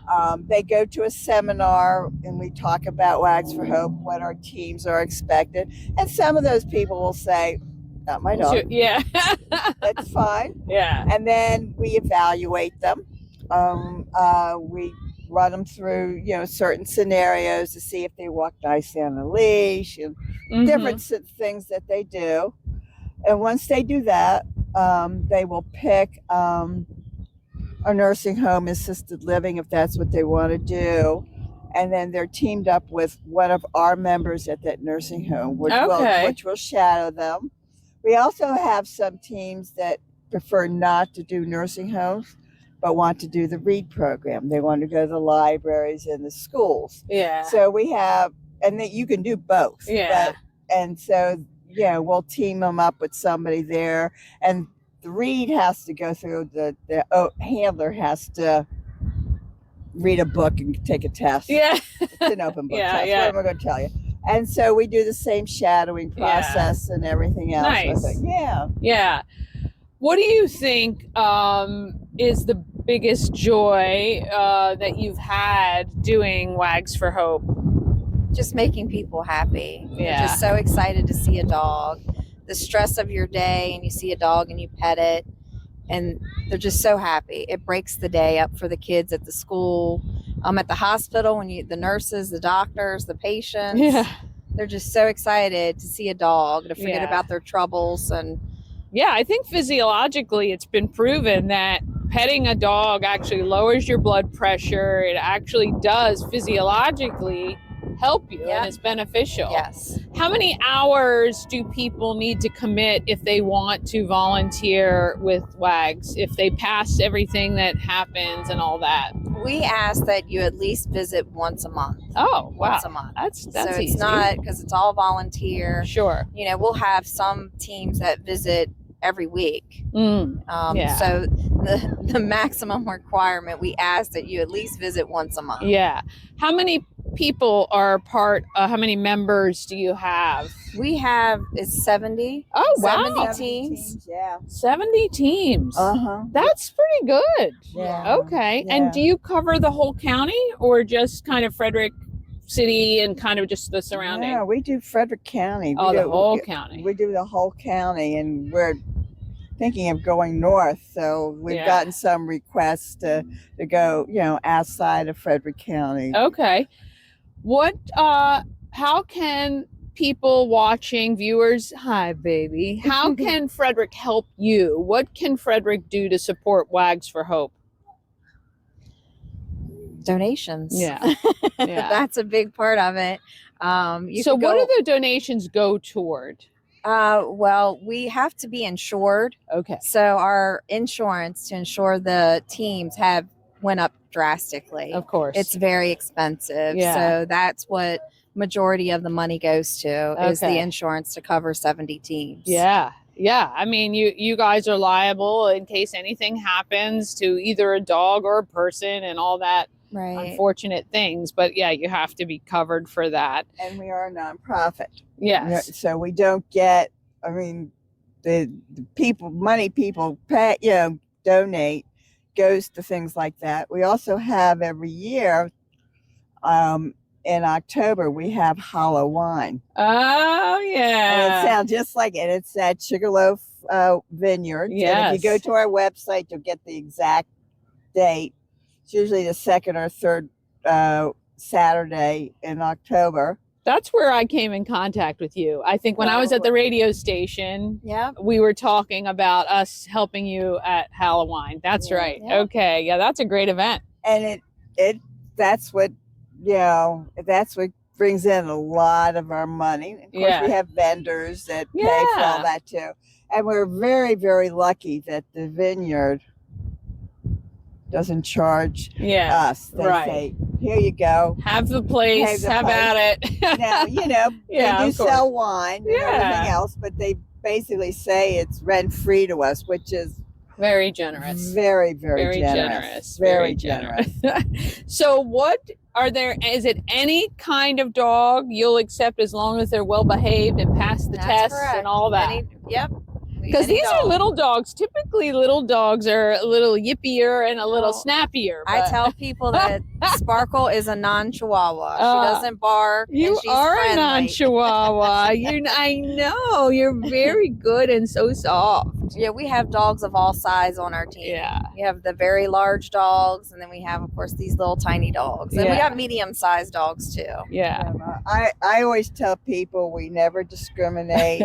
They go to a seminar and we talk about Wags for Hope, what our teams are expected. And some of those people will say, not my dog. Yeah. That's fine. Yeah. And then we evaluate them. We run them through, certain scenarios to see if they walk nicely on a leash and different things that they do. And once they do that, they will pick a nursing home, assisted living, if that's what they want to do. And then they're teamed up with one of our members at that nursing home, which will shadow them. We also have some teams that prefer not to do nursing homes, but want to do the READ program. They want to go to the libraries and the schools. Yeah. So we have, and that you can do both. Yeah. And so, we'll team them up with somebody there. And the READ has to go through, the handler has to read a book and take a test. Yeah. It's an open book test. Yeah. What am I going to tell you? And so we do the same shadowing process and everything else. Nice. With it. Yeah. Yeah. What do you think is the biggest joy that you've had doing Wags for Hope? Just making people happy. Yeah. They're just so excited to see a dog. The stress of your day, and you see a dog and you pet it, and they're just so happy. It breaks the day up for the kids at the school, at the hospital, when the nurses, the doctors, the patients. Yeah. They're just so excited to see a dog, to forget about their troubles. And yeah, I think physiologically it's been proven that petting a dog actually lowers your blood pressure. It actually does physiologically help you and it's beneficial. Yes. How many hours do people need to commit if they want to volunteer with Wags, if they pass everything that happens and all that? We ask that you at least visit once a month. Oh, wow. Once a month. That's so it's easy. not, because it's all volunteer. Sure. We'll have some teams that visit every week. Yeah. So the maximum requirement, we ask that you at least visit once a month. Yeah. How many people are how many members do you have? We have, it's 70. Oh, wow. 70 teams. Yeah. 70 teams. Uh-huh. That's pretty good. Yeah. Okay. Yeah. And do you cover the whole county or just kind of Frederick City and kind of just the surrounding? Yeah, we do Frederick County. The whole county. We do the whole county, and we're thinking of going north. So we've gotten some requests to go, outside of Frederick County. Okay. How can people watching, viewers, hi baby, how can Frederick help you? What can Frederick do to support Wags for Hope? Donations. Yeah. That's a big part of it. So what do the donations go toward? Well, we have to be insured. Okay. So our insurance to insure the teams went up drastically. Of course. It's very expensive. Yeah. So that's what majority of the money goes to is the Okay. insurance to cover 70 teams. Yeah. Yeah. I mean, you guys are liable in case anything happens to either a dog or a person and all that Right. unfortunate things. But yeah, you have to be covered for that. And we are a nonprofit. Yes. So we don't get, I mean, the money people pay, donate goes to things like that. We also have every year, in October, we have Halloween. Oh, And yeah. it sounds just like it. It's at Sugarloaf Vineyard. Yes. And if you go to our website, you'll get the exact date. It's usually the second or third Saturday in October. That's where I came in contact with you. I think when I was at the radio station, Yeah. we were talking about us helping you at Halloween. That's right. Yeah. Okay. Yeah, that's a great event. And that's what brings in a lot of our money. Of course, Yeah. we have vendors that pay for Yeah. all that too. And we're very, very lucky that the vineyard doesn't charge Yeah. us. They right. say, here you go. Have the place. Have at it. Now, Yeah, they do of course. sell wine and Yeah. everything else, but they basically say it's rent-free to us, which is Very generous. very, very, Very generous. generous. Very generous. So is it any kind of dog you'll accept as long as they're well behaved and pass the That's tests correct. and all that? Yep. Because Any these are dog. little dogs. Typically, little dogs are a little yippier and a little Well, snappier. I but- tell people that Sparkle is a non-chihuahua. She Uh, doesn't bark. You and she's are friendly. a non-chihuahua. I know. You're very good and so soft. Yeah, we have dogs of all size on our team. Yeah. We have the very large dogs, and then we have, of course, these little tiny dogs. And we Yeah. got medium-sized dogs, too. Yeah. I always tell people we never discriminate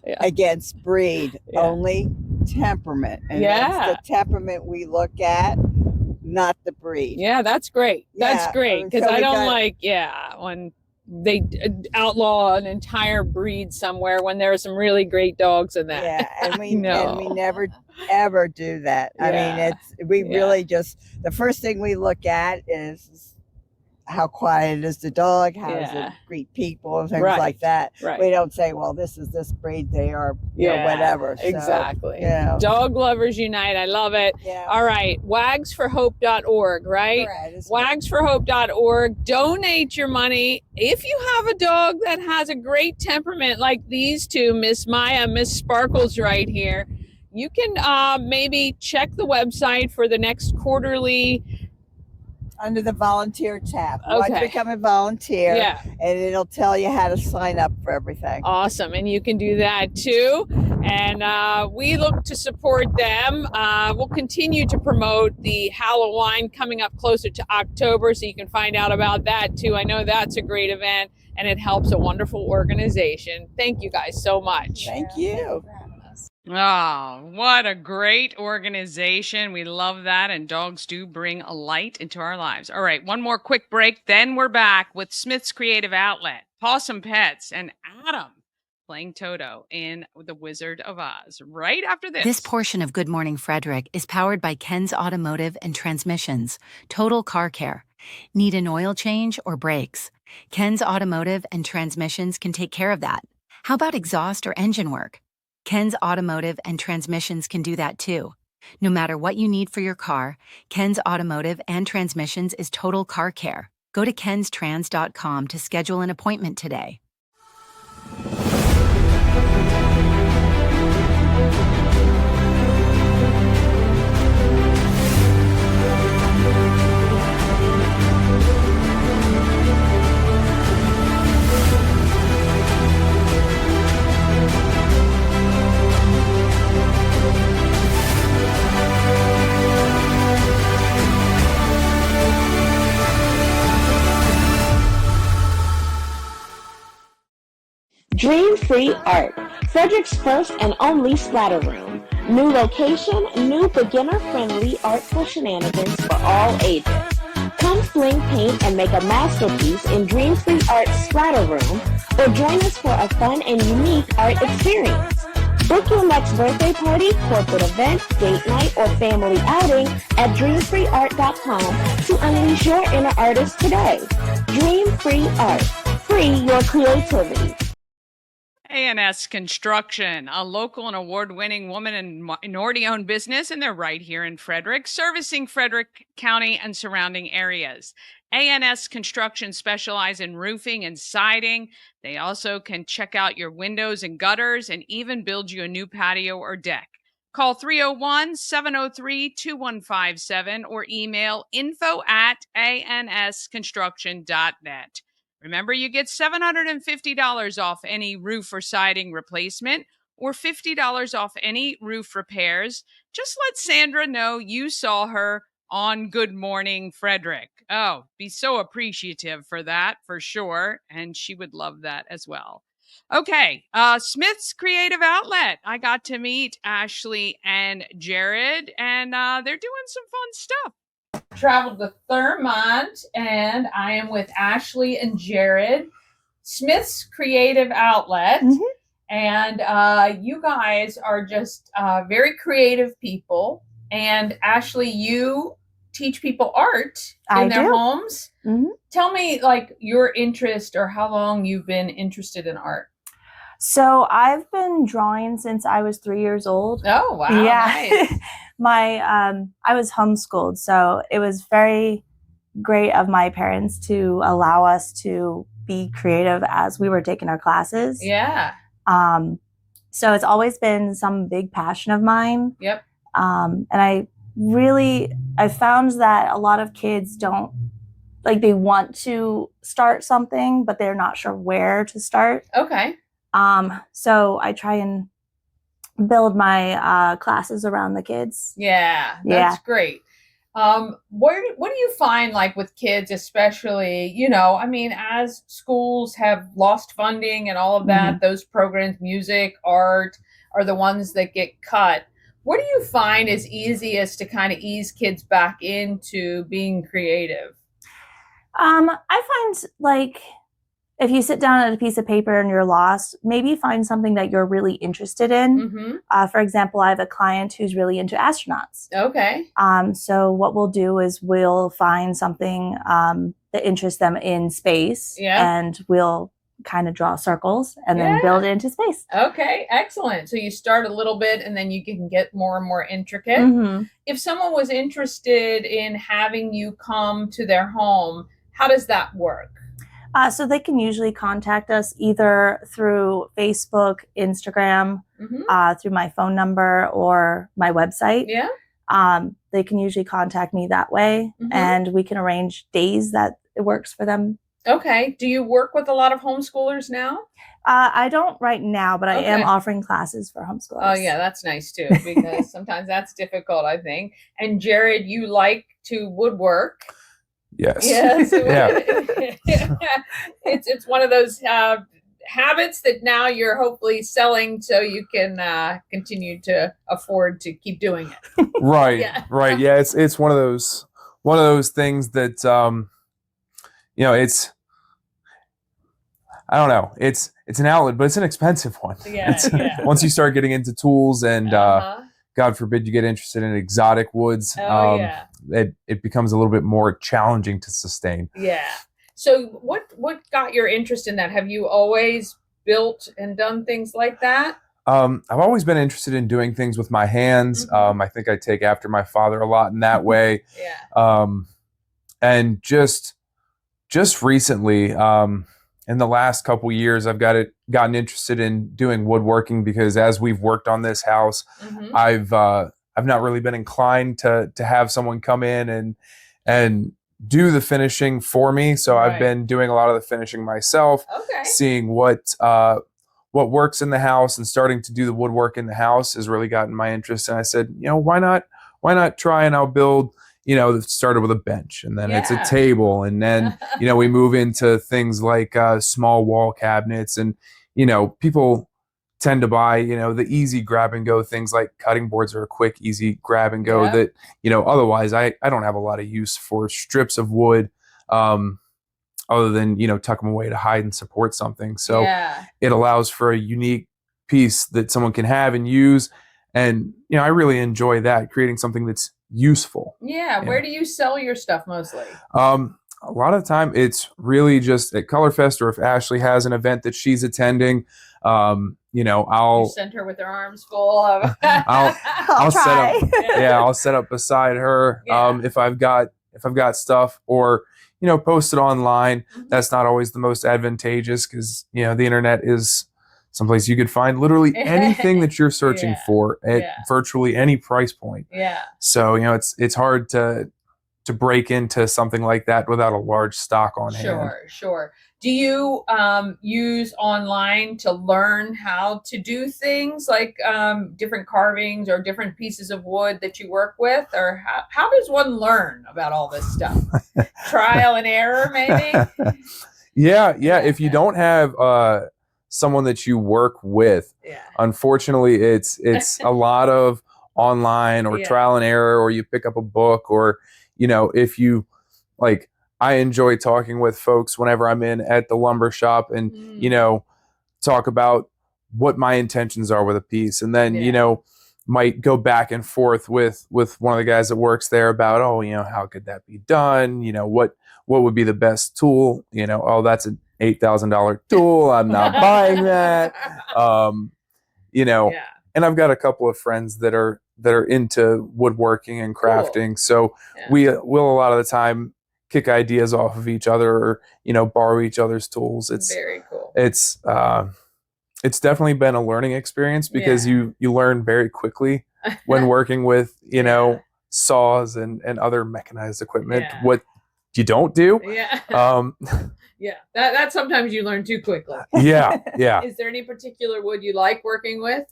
Yeah. against breed, Yeah. only temperament. And Yeah. that's the temperament we look at, not the breed. Yeah, that's great. That's Yeah, great. Because so I we don't got- when they outlaw an entire breed somewhere when there are some really great dogs in that. Yeah, and we No. never ever do that. I mean, Yeah. we Yeah. really just, the first thing we look at is how quiet is the dog, how does Yeah. it greet people, and things Right. like that. Right. We don't say, well, this is this breed, they are, Yeah, whatever. So, exactly. Yeah. Dog lovers unite. I love it. Yeah. All right. wagsforhope.org, right? Right, it's- wagsforhope.org. Donate your money. If you have a dog that has a great temperament like these two, Miss Maya, Miss Sparkles right here, you can maybe check the website for the next quarterly. under the volunteer tab. Okay. Watch Become a Volunteer. Yeah. And it'll tell you how to sign up for everything. Awesome. And you can do that too. And we look to support them. We'll continue to promote the Halloween coming up closer to October, so you can find out about that too. I know that's a great event and it helps a wonderful organization. Thank you guys so much. Thank you. Oh, what a great organization. We love that. And dogs do bring a light into our lives. All right, one more quick break. Then we're back with Smith's Creative Outlet, Pawsome Pets, and Adam playing Toto in The Wizard of Oz right after this. This portion of Good Morning Frederick is powered by Ken's Automotive and Transmissions, Total Car Care. Need an oil change or brakes? Ken's Automotive and Transmissions can take care of that. How about exhaust or engine work? Ken's Automotive and Transmissions can do that too. No matter what you need for your car, Ken's Automotive and Transmissions is Total Car Care. Go to kenstrans.com to schedule an appointment today. Dream Free Art, Frederick's first and only splatter room. New location, new beginner-friendly artful shenanigans for all ages. Come fling paint and make a masterpiece in Dream Free Art's splatter room, or join us for a fun and unique art experience. Book your next birthday party, corporate event, date night, or family outing at dreamfreeart.com to unleash your inner artist today. Dream Free Art. Free your creativity. ANS Construction, a local and award-winning woman and minority-owned business, and they're right here in Frederick, servicing Frederick County and surrounding areas. ANS Construction specializes in roofing and siding. They also can check out your windows and gutters and even build you a new patio or deck. Call 301-703-2157 or email info@ansconstruction.net. Remember, you get $750 off any roof or siding replacement or $50 off any roof repairs. Just let Sandra know you saw her on Good Morning Frederick. Oh, be so appreciative for that, for sure. And she would love that as well. Okay, Smith's Creative Outlet. I got to meet Ashley and Jared, and they're doing some fun stuff. Traveled with Thurmont, and I am with Ashley and Jared, Smith's Creative Outlet. And you guys are just very creative people. And Ashley, you teach people art in their homes. Tell me, like, your interest or how long you've been interested in art. So I've been drawing since I was 3 years old. Oh, wow. Yeah. Nice. I was homeschooled, so it was very great of my parents to allow us to be creative as we were taking our classes. Yeah. So it's always been some big passion of mine. Yep. And I found that a lot of kids don't, like, they want to start something, but they're not sure where to start. Okay. So I try and build my classes around the kids. Yeah, that's great. What do you find, like, with kids, especially, you know, I mean, as schools have lost funding and all of that, those programs, music, art, are the ones that get cut. What do you find is easiest to kind of ease kids back into being creative? I find, like, if you sit down at a piece of paper and you're lost, maybe find something that you're really interested in. For example, I have a client who's really into astronauts. Okay. So what we'll do is we'll find something that interests them in space, and we'll kind of draw circles and then build it into space. Okay, excellent. So you start a little bit and then you can get more and more intricate. If someone was interested in having you come to their home, how does that work? So they can usually contact us either through Facebook, Instagram, through my phone number or my website. Yeah. They can usually contact me that way, and we can arrange days that it works for them. Okay. Do you work with a lot of homeschoolers now? I don't right now, but I am offering classes for homeschoolers. Oh, yeah, that's nice too, because sometimes that's difficult, I think. And Jared, you like to woodwork. Yes. Yes. Yeah. It's one of those habits that now you're hopefully selling so you can continue to afford to keep doing it. Right. Yeah. Right. Yeah. It's one of those things that you know, I don't know. It's an outlet, but it's an expensive one. Yeah. Once you start getting into tools and God forbid you get interested in exotic woods, it becomes a little bit more challenging to sustain. Yeah. So what got your interest in that? Have you always built and done things like that? I've always been interested in doing things with my hands. I think I take after my father a lot in that way. Yeah. And just recently, in the last couple years, I've gotten interested in doing woodworking because as we've worked on this house, I've not really been inclined to have someone come in and do the finishing for me. So I've been doing a lot of the finishing myself, seeing what works in the house and starting to do the woodwork in the house has really gotten my interest. And I said, you know, why not try and I'll build, you know, it started with a bench and then it's a table. And then, you know, we move into things like small wall cabinets and, you know, people tend to buy, you know, the easy grab and go things like cutting boards are a quick, easy grab and go that, you know, otherwise I don't have a lot of use for strips of wood. other than, tuck them away to hide and support something. So Yeah. it allows for a unique piece that someone can have and use. And, I really enjoy that, creating something that's useful. Yeah. Where do you sell your stuff mostly? A lot of the time it's really just at Colorfest, or if Ashley has an event that she's attending, I'll You sent her with her arms full of. I'll try. set up. Yeah, I'll set up beside her. Yeah. If I've got stuff, or post it online. That's not always the most advantageous, because the internet is someplace you could find literally anything that you're searching for at virtually any price point. Yeah. So it's hard to break into something like that without a large stock on hand. Sure. Do you use online to learn how to do things like different carvings or different pieces of wood that you work with? Or how does one learn about all this stuff? Trial and error, maybe? Yeah. If you don't have someone that you work with, unfortunately, it's a lot of online or trial and error, or you pick up a book, or if you like, I enjoy talking with folks whenever I'm in at the lumber shop and, talk about what my intentions are with a piece. And then, might go back and forth with one of the guys that works there about, how could that be done? What would be the best tool? That's an $8,000 tool. I'm not buying that. And I've got a couple of friends that are into woodworking and crafting. Cool. So we'll a lot of the time kick ideas off of each other, or, borrow each other's tools. It's very cool. It's definitely been a learning experience, because you learn very quickly when working with, saws and other mechanized equipment, what you don't do. Yeah. Yeah. That sometimes you learn too quickly. Yeah. Is there any particular wood you like working with?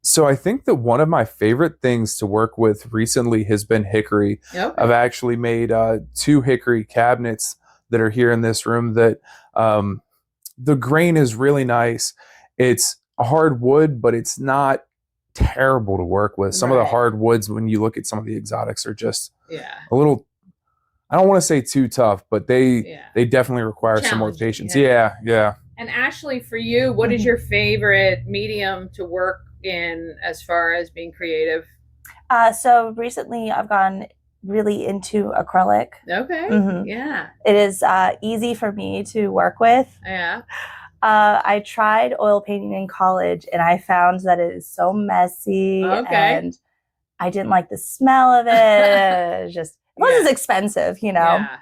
So I think that one of my favorite things to work with recently has been hickory. Okay. I've actually made 2 hickory cabinets that are here in this room that the grain is really nice. It's a hard wood, but it's not terrible to work with. Some of the hard woods, when you look at some of the exotics, are just a little, I don't want to say too tough, but they definitely require some more patience. Yeah. And Ashley, for you, what is your favorite medium to work in as far as being creative? So recently I've gone really into acrylic. Okay. Mhm. Yeah. It is easy for me to work with. Yeah. I tried oil painting in college, and I found that it is so messy. Okay. And I didn't like the smell of it. It was expensive, Yeah.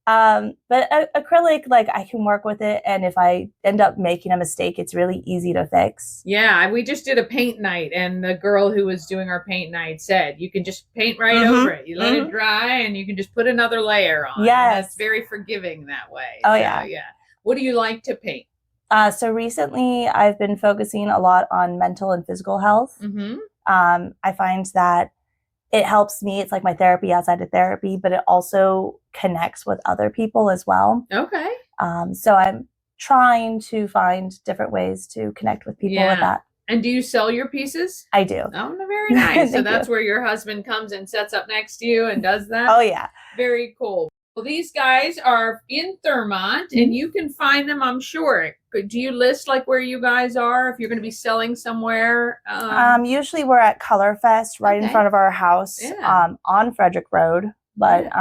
But acrylic, like, I can work with it, and if I end up making a mistake, it's really easy to fix. Yeah, we just did a paint night, and the girl who was doing our paint night said you can just paint right over it. You let it dry, and you can just put another layer on. Yes. That's very forgiving that way. Oh, So, yeah. What do you like to paint? So recently I've been focusing a lot on mental and physical health. Mm-hmm. I find that it helps me. It's like my therapy outside of therapy, but it also connects with other people as well. Okay. So I'm trying to find different ways to connect with people with that. And do you sell your pieces? I do. Oh, very nice. So Thank that's you. where your husband comes and sets up next to you and does that? Oh, yeah. Very cool. Well, these guys are in Thurmont, and you can find them, I'm sure. Do you list like where you guys are if you're going to be selling somewhere? Usually we're at Colorfest right in front of our house on Frederick Road. But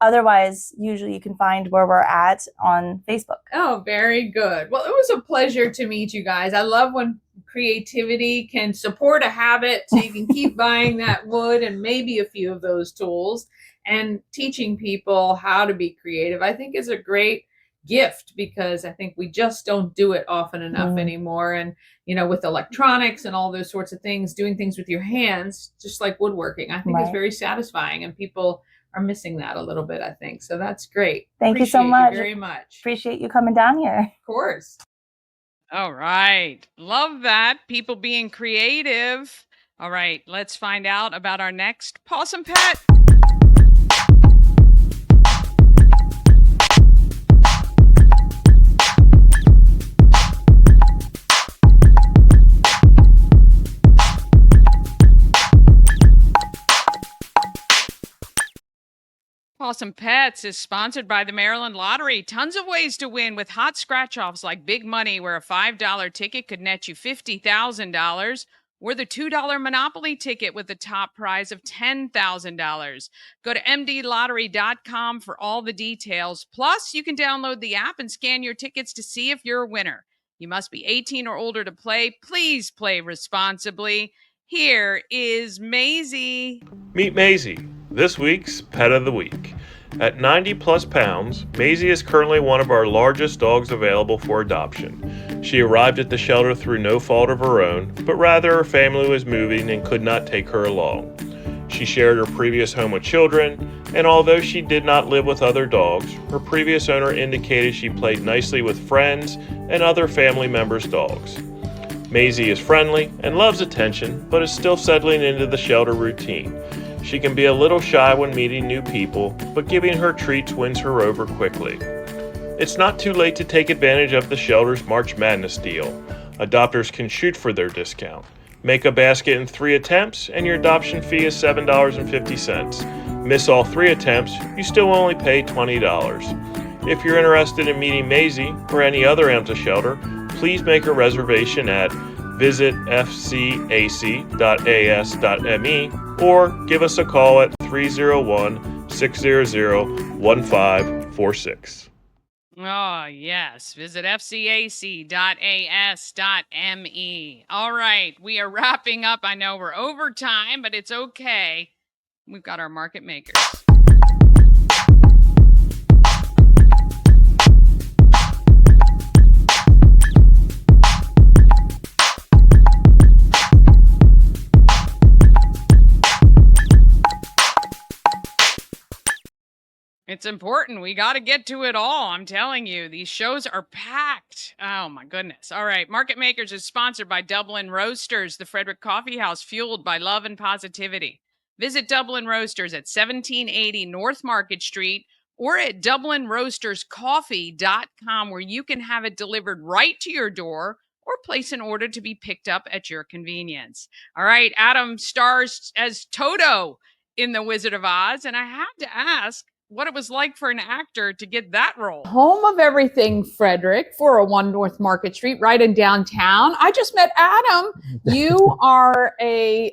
otherwise, usually you can find where we're at on Facebook. Oh, very good. Well, it was a pleasure to meet you guys. I love when creativity can support a habit so you can keep buying that wood and maybe a few of those tools, and teaching people how to be creative, I think, is a great gift, because I think we just don't do it often enough anymore. And, with electronics and all those sorts of things, doing things with your hands, just like woodworking, I think is very satisfying, and people are missing that a little bit, I think. So that's great. Thank you so Appreciate much. very much. Appreciate you coming down here. Of course. All right. Love that. People being creative. All right. Let's find out about our next possum pet. Awesome Pets is sponsored by the Maryland Lottery. Tons of ways to win with hot scratch-offs like Big Money, where a $5 ticket could net you $50,000, or the $2 Monopoly ticket with the top prize of $10,000. Go to mdlottery.com for all the details. Plus, you can download the app and scan your tickets to see if you're a winner. You must be 18 or older to play. Please play responsibly. Here is Maisie. Meet Maisie, this week's Pet of the Week. At 90 plus pounds, Maisie is currently one of our largest dogs available for adoption. She arrived at the shelter through no fault of her own, but rather her family was moving and could not take her along. She shared her previous home with children, and although she did not live with other dogs, her previous owner indicated she played nicely with friends and other family members' dogs. Maisie is friendly and loves attention, but is still settling into the shelter routine. She can be a little shy when meeting new people, but giving her treats wins her over quickly. It's not too late to take advantage of the shelter's March Madness deal. Adopters can shoot for their discount. Make a basket in 3 attempts, and your adoption fee is $7.50. Miss all 3 attempts, you still only pay $20. If you're interested in meeting Maisie or any other AMTA shelter, please make a reservation at visitfcac.as.me or give us a call at 301-600-1546. Oh, yes. Visit fcac.as.me. All right. We are wrapping up. I know we're over time, but it's okay. We've got our market makers. It's important. We got to get to it all. I'm telling you, these shows are packed. Oh, my goodness. All right. Market Makers is sponsored by Dublin Roasters, the Frederick Coffee House, fueled by love and positivity. Visit Dublin Roasters at 1780 North Market Street or at DublinRoastersCoffee.com, where you can have it delivered right to your door or place an order to be picked up at your convenience. All right. Adam stars as Toto in The Wizard of Oz, and I have to ask what it was like for an actor to get that role. Home of everything, Frederick, 401 North Market Street, right in downtown. I just met Adam. You are an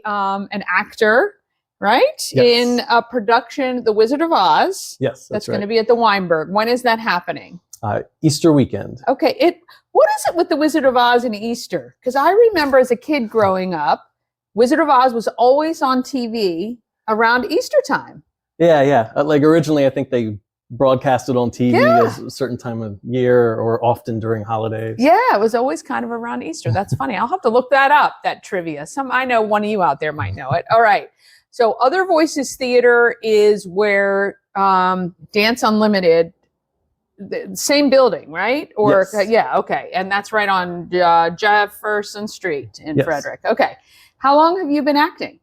actor, right? Yes. In a production, The Wizard of Oz. Yes, That's right. going to be at the Weinberg. When is that happening? Easter weekend. Okay. What is it with The Wizard of Oz and Easter? Because I remember as a kid growing up, Wizard of Oz was always on TV around Easter time. Yeah. Like originally, I think they broadcast it on TV at a certain time of year or often during holidays. Yeah, it was always kind of around Easter. That's funny. I'll have to look that up, that trivia. I know one of you out there might know it. All right. So Other Voices Theater is where Dance Unlimited, the same building, right? Or Yes. Yeah, okay. And that's right on Jefferson Street in Yes. Frederick. Okay. How long have you been acting?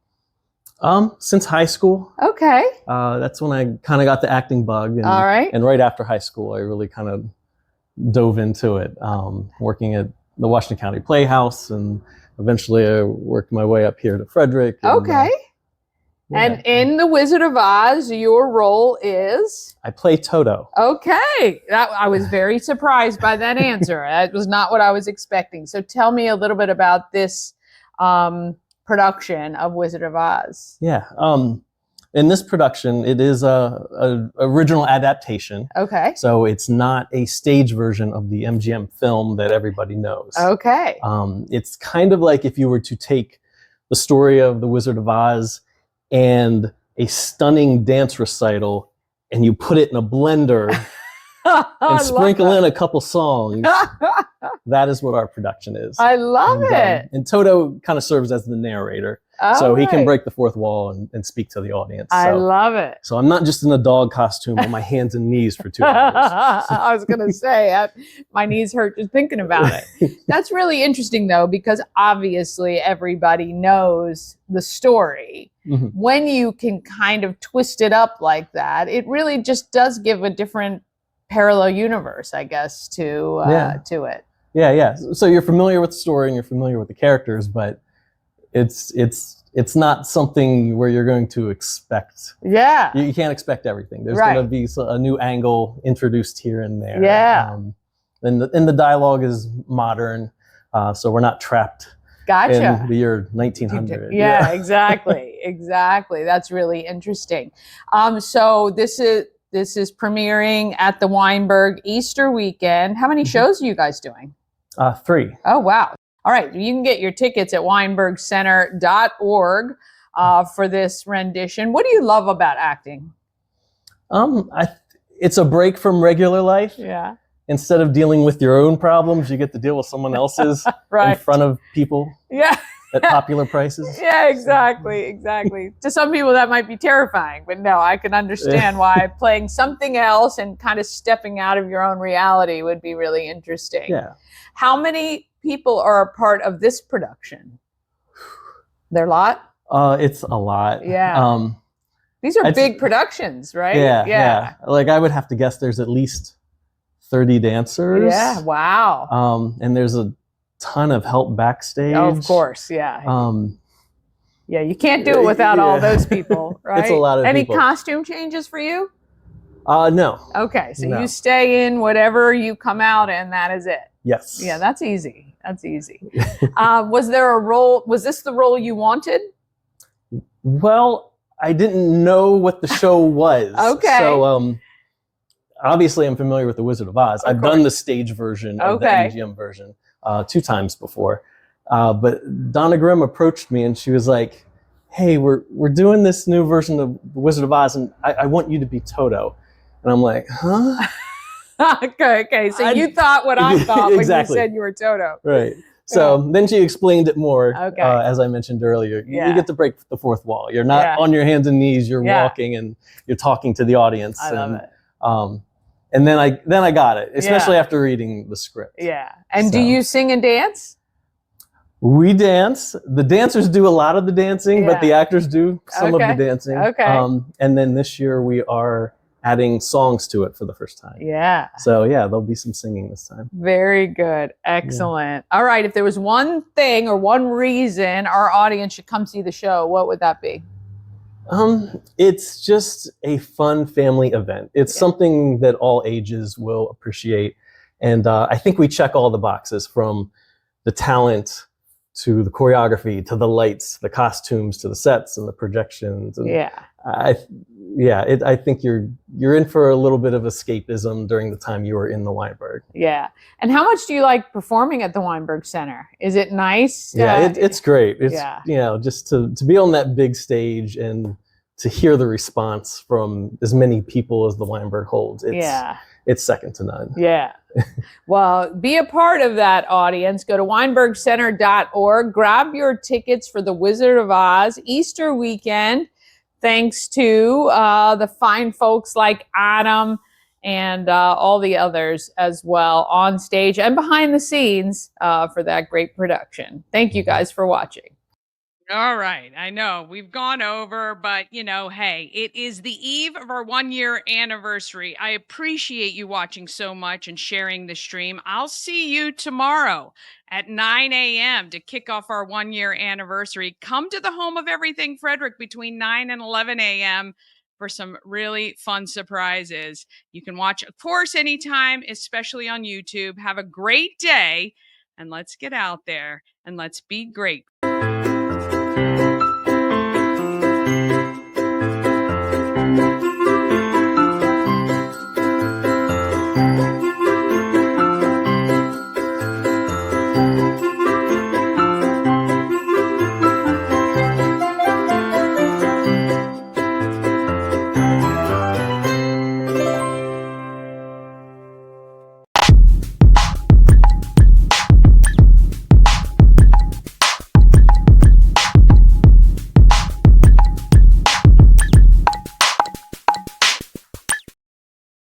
Since high school. Okay. That's when I kind of got the acting bug. And, All right. And right after high school, I really kind of dove into it, working at the Washington County Playhouse, and eventually I worked my way up here to Frederick. And, Okay. And in The Wizard of Oz, your role is? I play Toto. Okay. I was very surprised by that answer. That was not what I was expecting. So tell me a little bit about this production of Wizard of Oz. Yeah. In this production, it is a original adaptation. Okay. So it's not a stage version of the MGM film that everybody knows. Okay. It's kind of like if you were to take the story of the Wizard of Oz and a stunning dance recital, and you put it in a blender and sprinkle in a couple songs. That is what our production is. I love it. And Toto kind of serves as the narrator. So he can break the fourth wall and speak to the audience. I love it. So I'm not just in a dog costume on my hands and knees for 2 hours. I was going to say, my knees hurt just thinking about it. That's really interesting, though, because obviously everybody knows the story. Mm-hmm. When you can kind of twist it up like that, it really just does give a different parallel universe, I guess, to it. Yeah. So you're familiar with the story and you're familiar with the characters, but it's it's not something where you're going to expect. Yeah. You can't expect everything. There's Right. going to be a new angle introduced here and there. Yeah. And the dialogue is modern, so we're not trapped Gotcha. in the year 1900. Yeah, exactly. Exactly. That's really interesting. So this is premiering at the Weinberg Easter weekend. How many shows are you guys doing? 3. Oh, wow. All right. You can get your tickets at weinbergcenter.org for this rendition. What do you love about acting? It's a break from regular life. Yeah. Instead of dealing with your own problems, you get to deal with someone else's Right. in front of people. Yeah. At popular prices. Yeah, exactly. To some people that might be terrifying, but no, I can understand why playing something else and kind of stepping out of your own reality would be really interesting. Yeah. How many people are a part of this production? There a lot? It's a lot. Yeah. These are big productions, right? Yeah. Like I would have to guess there's at least 30 dancers. Yeah. Wow. And there's a ton of help backstage. Oh, of course. Yeah. Yeah, you can't do it without all those people, right? It's a lot of Any people. costume changes for you? No. Okay, so No. you stay in whatever you come out in, that is it. Yes. Yeah, that's easy. That's easy. Was there a role? Was this the role you wanted? Well, I didn't know what the show was. Okay. So obviously I'm familiar with The Wizard of Oz. I've done the stage version of the MGM version 2 times before. But Donna Grimm approached me and she was like, hey, we're doing this new version of The Wizard of Oz and I want you to be Toto. And I'm like, huh? Okay. So you thought what I thought Exactly. when you said you were Toto. Right. So then she explained it more, Okay. as I mentioned earlier. Yeah. You get to break the fourth wall. You're not Yeah. on your hands and knees. You're Yeah. walking and you're talking to the audience. I love it. And then I got it, especially after reading the script. Yeah. And do So. you sing and dance? We dance. The dancers do a lot of the dancing, but Yeah. the actors do some of the dancing. Okay. And then this year we are adding songs to it for the first time. Yeah. So yeah, there'll be some singing this time. Very good. Excellent. All right. If there was one thing or one reason our audience should come see the show, what would that be? It's just a fun family event. It's something that all ages will appreciate. And I think we check all the boxes, from the talent to the choreography, to the lights, the costumes, to the sets and the projections. And I think you're in for a little bit of escapism during the time you are in the Weinberg. Yeah. And how much do you like performing at the Weinberg Center? Is it nice? Yeah, it's great. It's, just to be on that big stage and to hear the response from as many people as the Weinberg holds. It's second to none. Yeah. Well, be a part of that audience. Go to weinbergcenter.org. Grab your tickets for The Wizard of Oz Easter weekend. Thanks to the fine folks like Adam and all the others as well, on stage and behind the scenes for that great production. Thank you guys for watching. All right. I know we've gone over, but hey, it is the eve of our 1-year anniversary. I appreciate you watching so much and sharing the stream. I'll see you tomorrow at 9 a.m. to kick off our 1-year anniversary. Come to the home of everything Frederick between 9 and 11 a.m. for some really fun surprises. You can watch, of course, anytime, especially on YouTube. Have a great day, and let's get out there and let's be great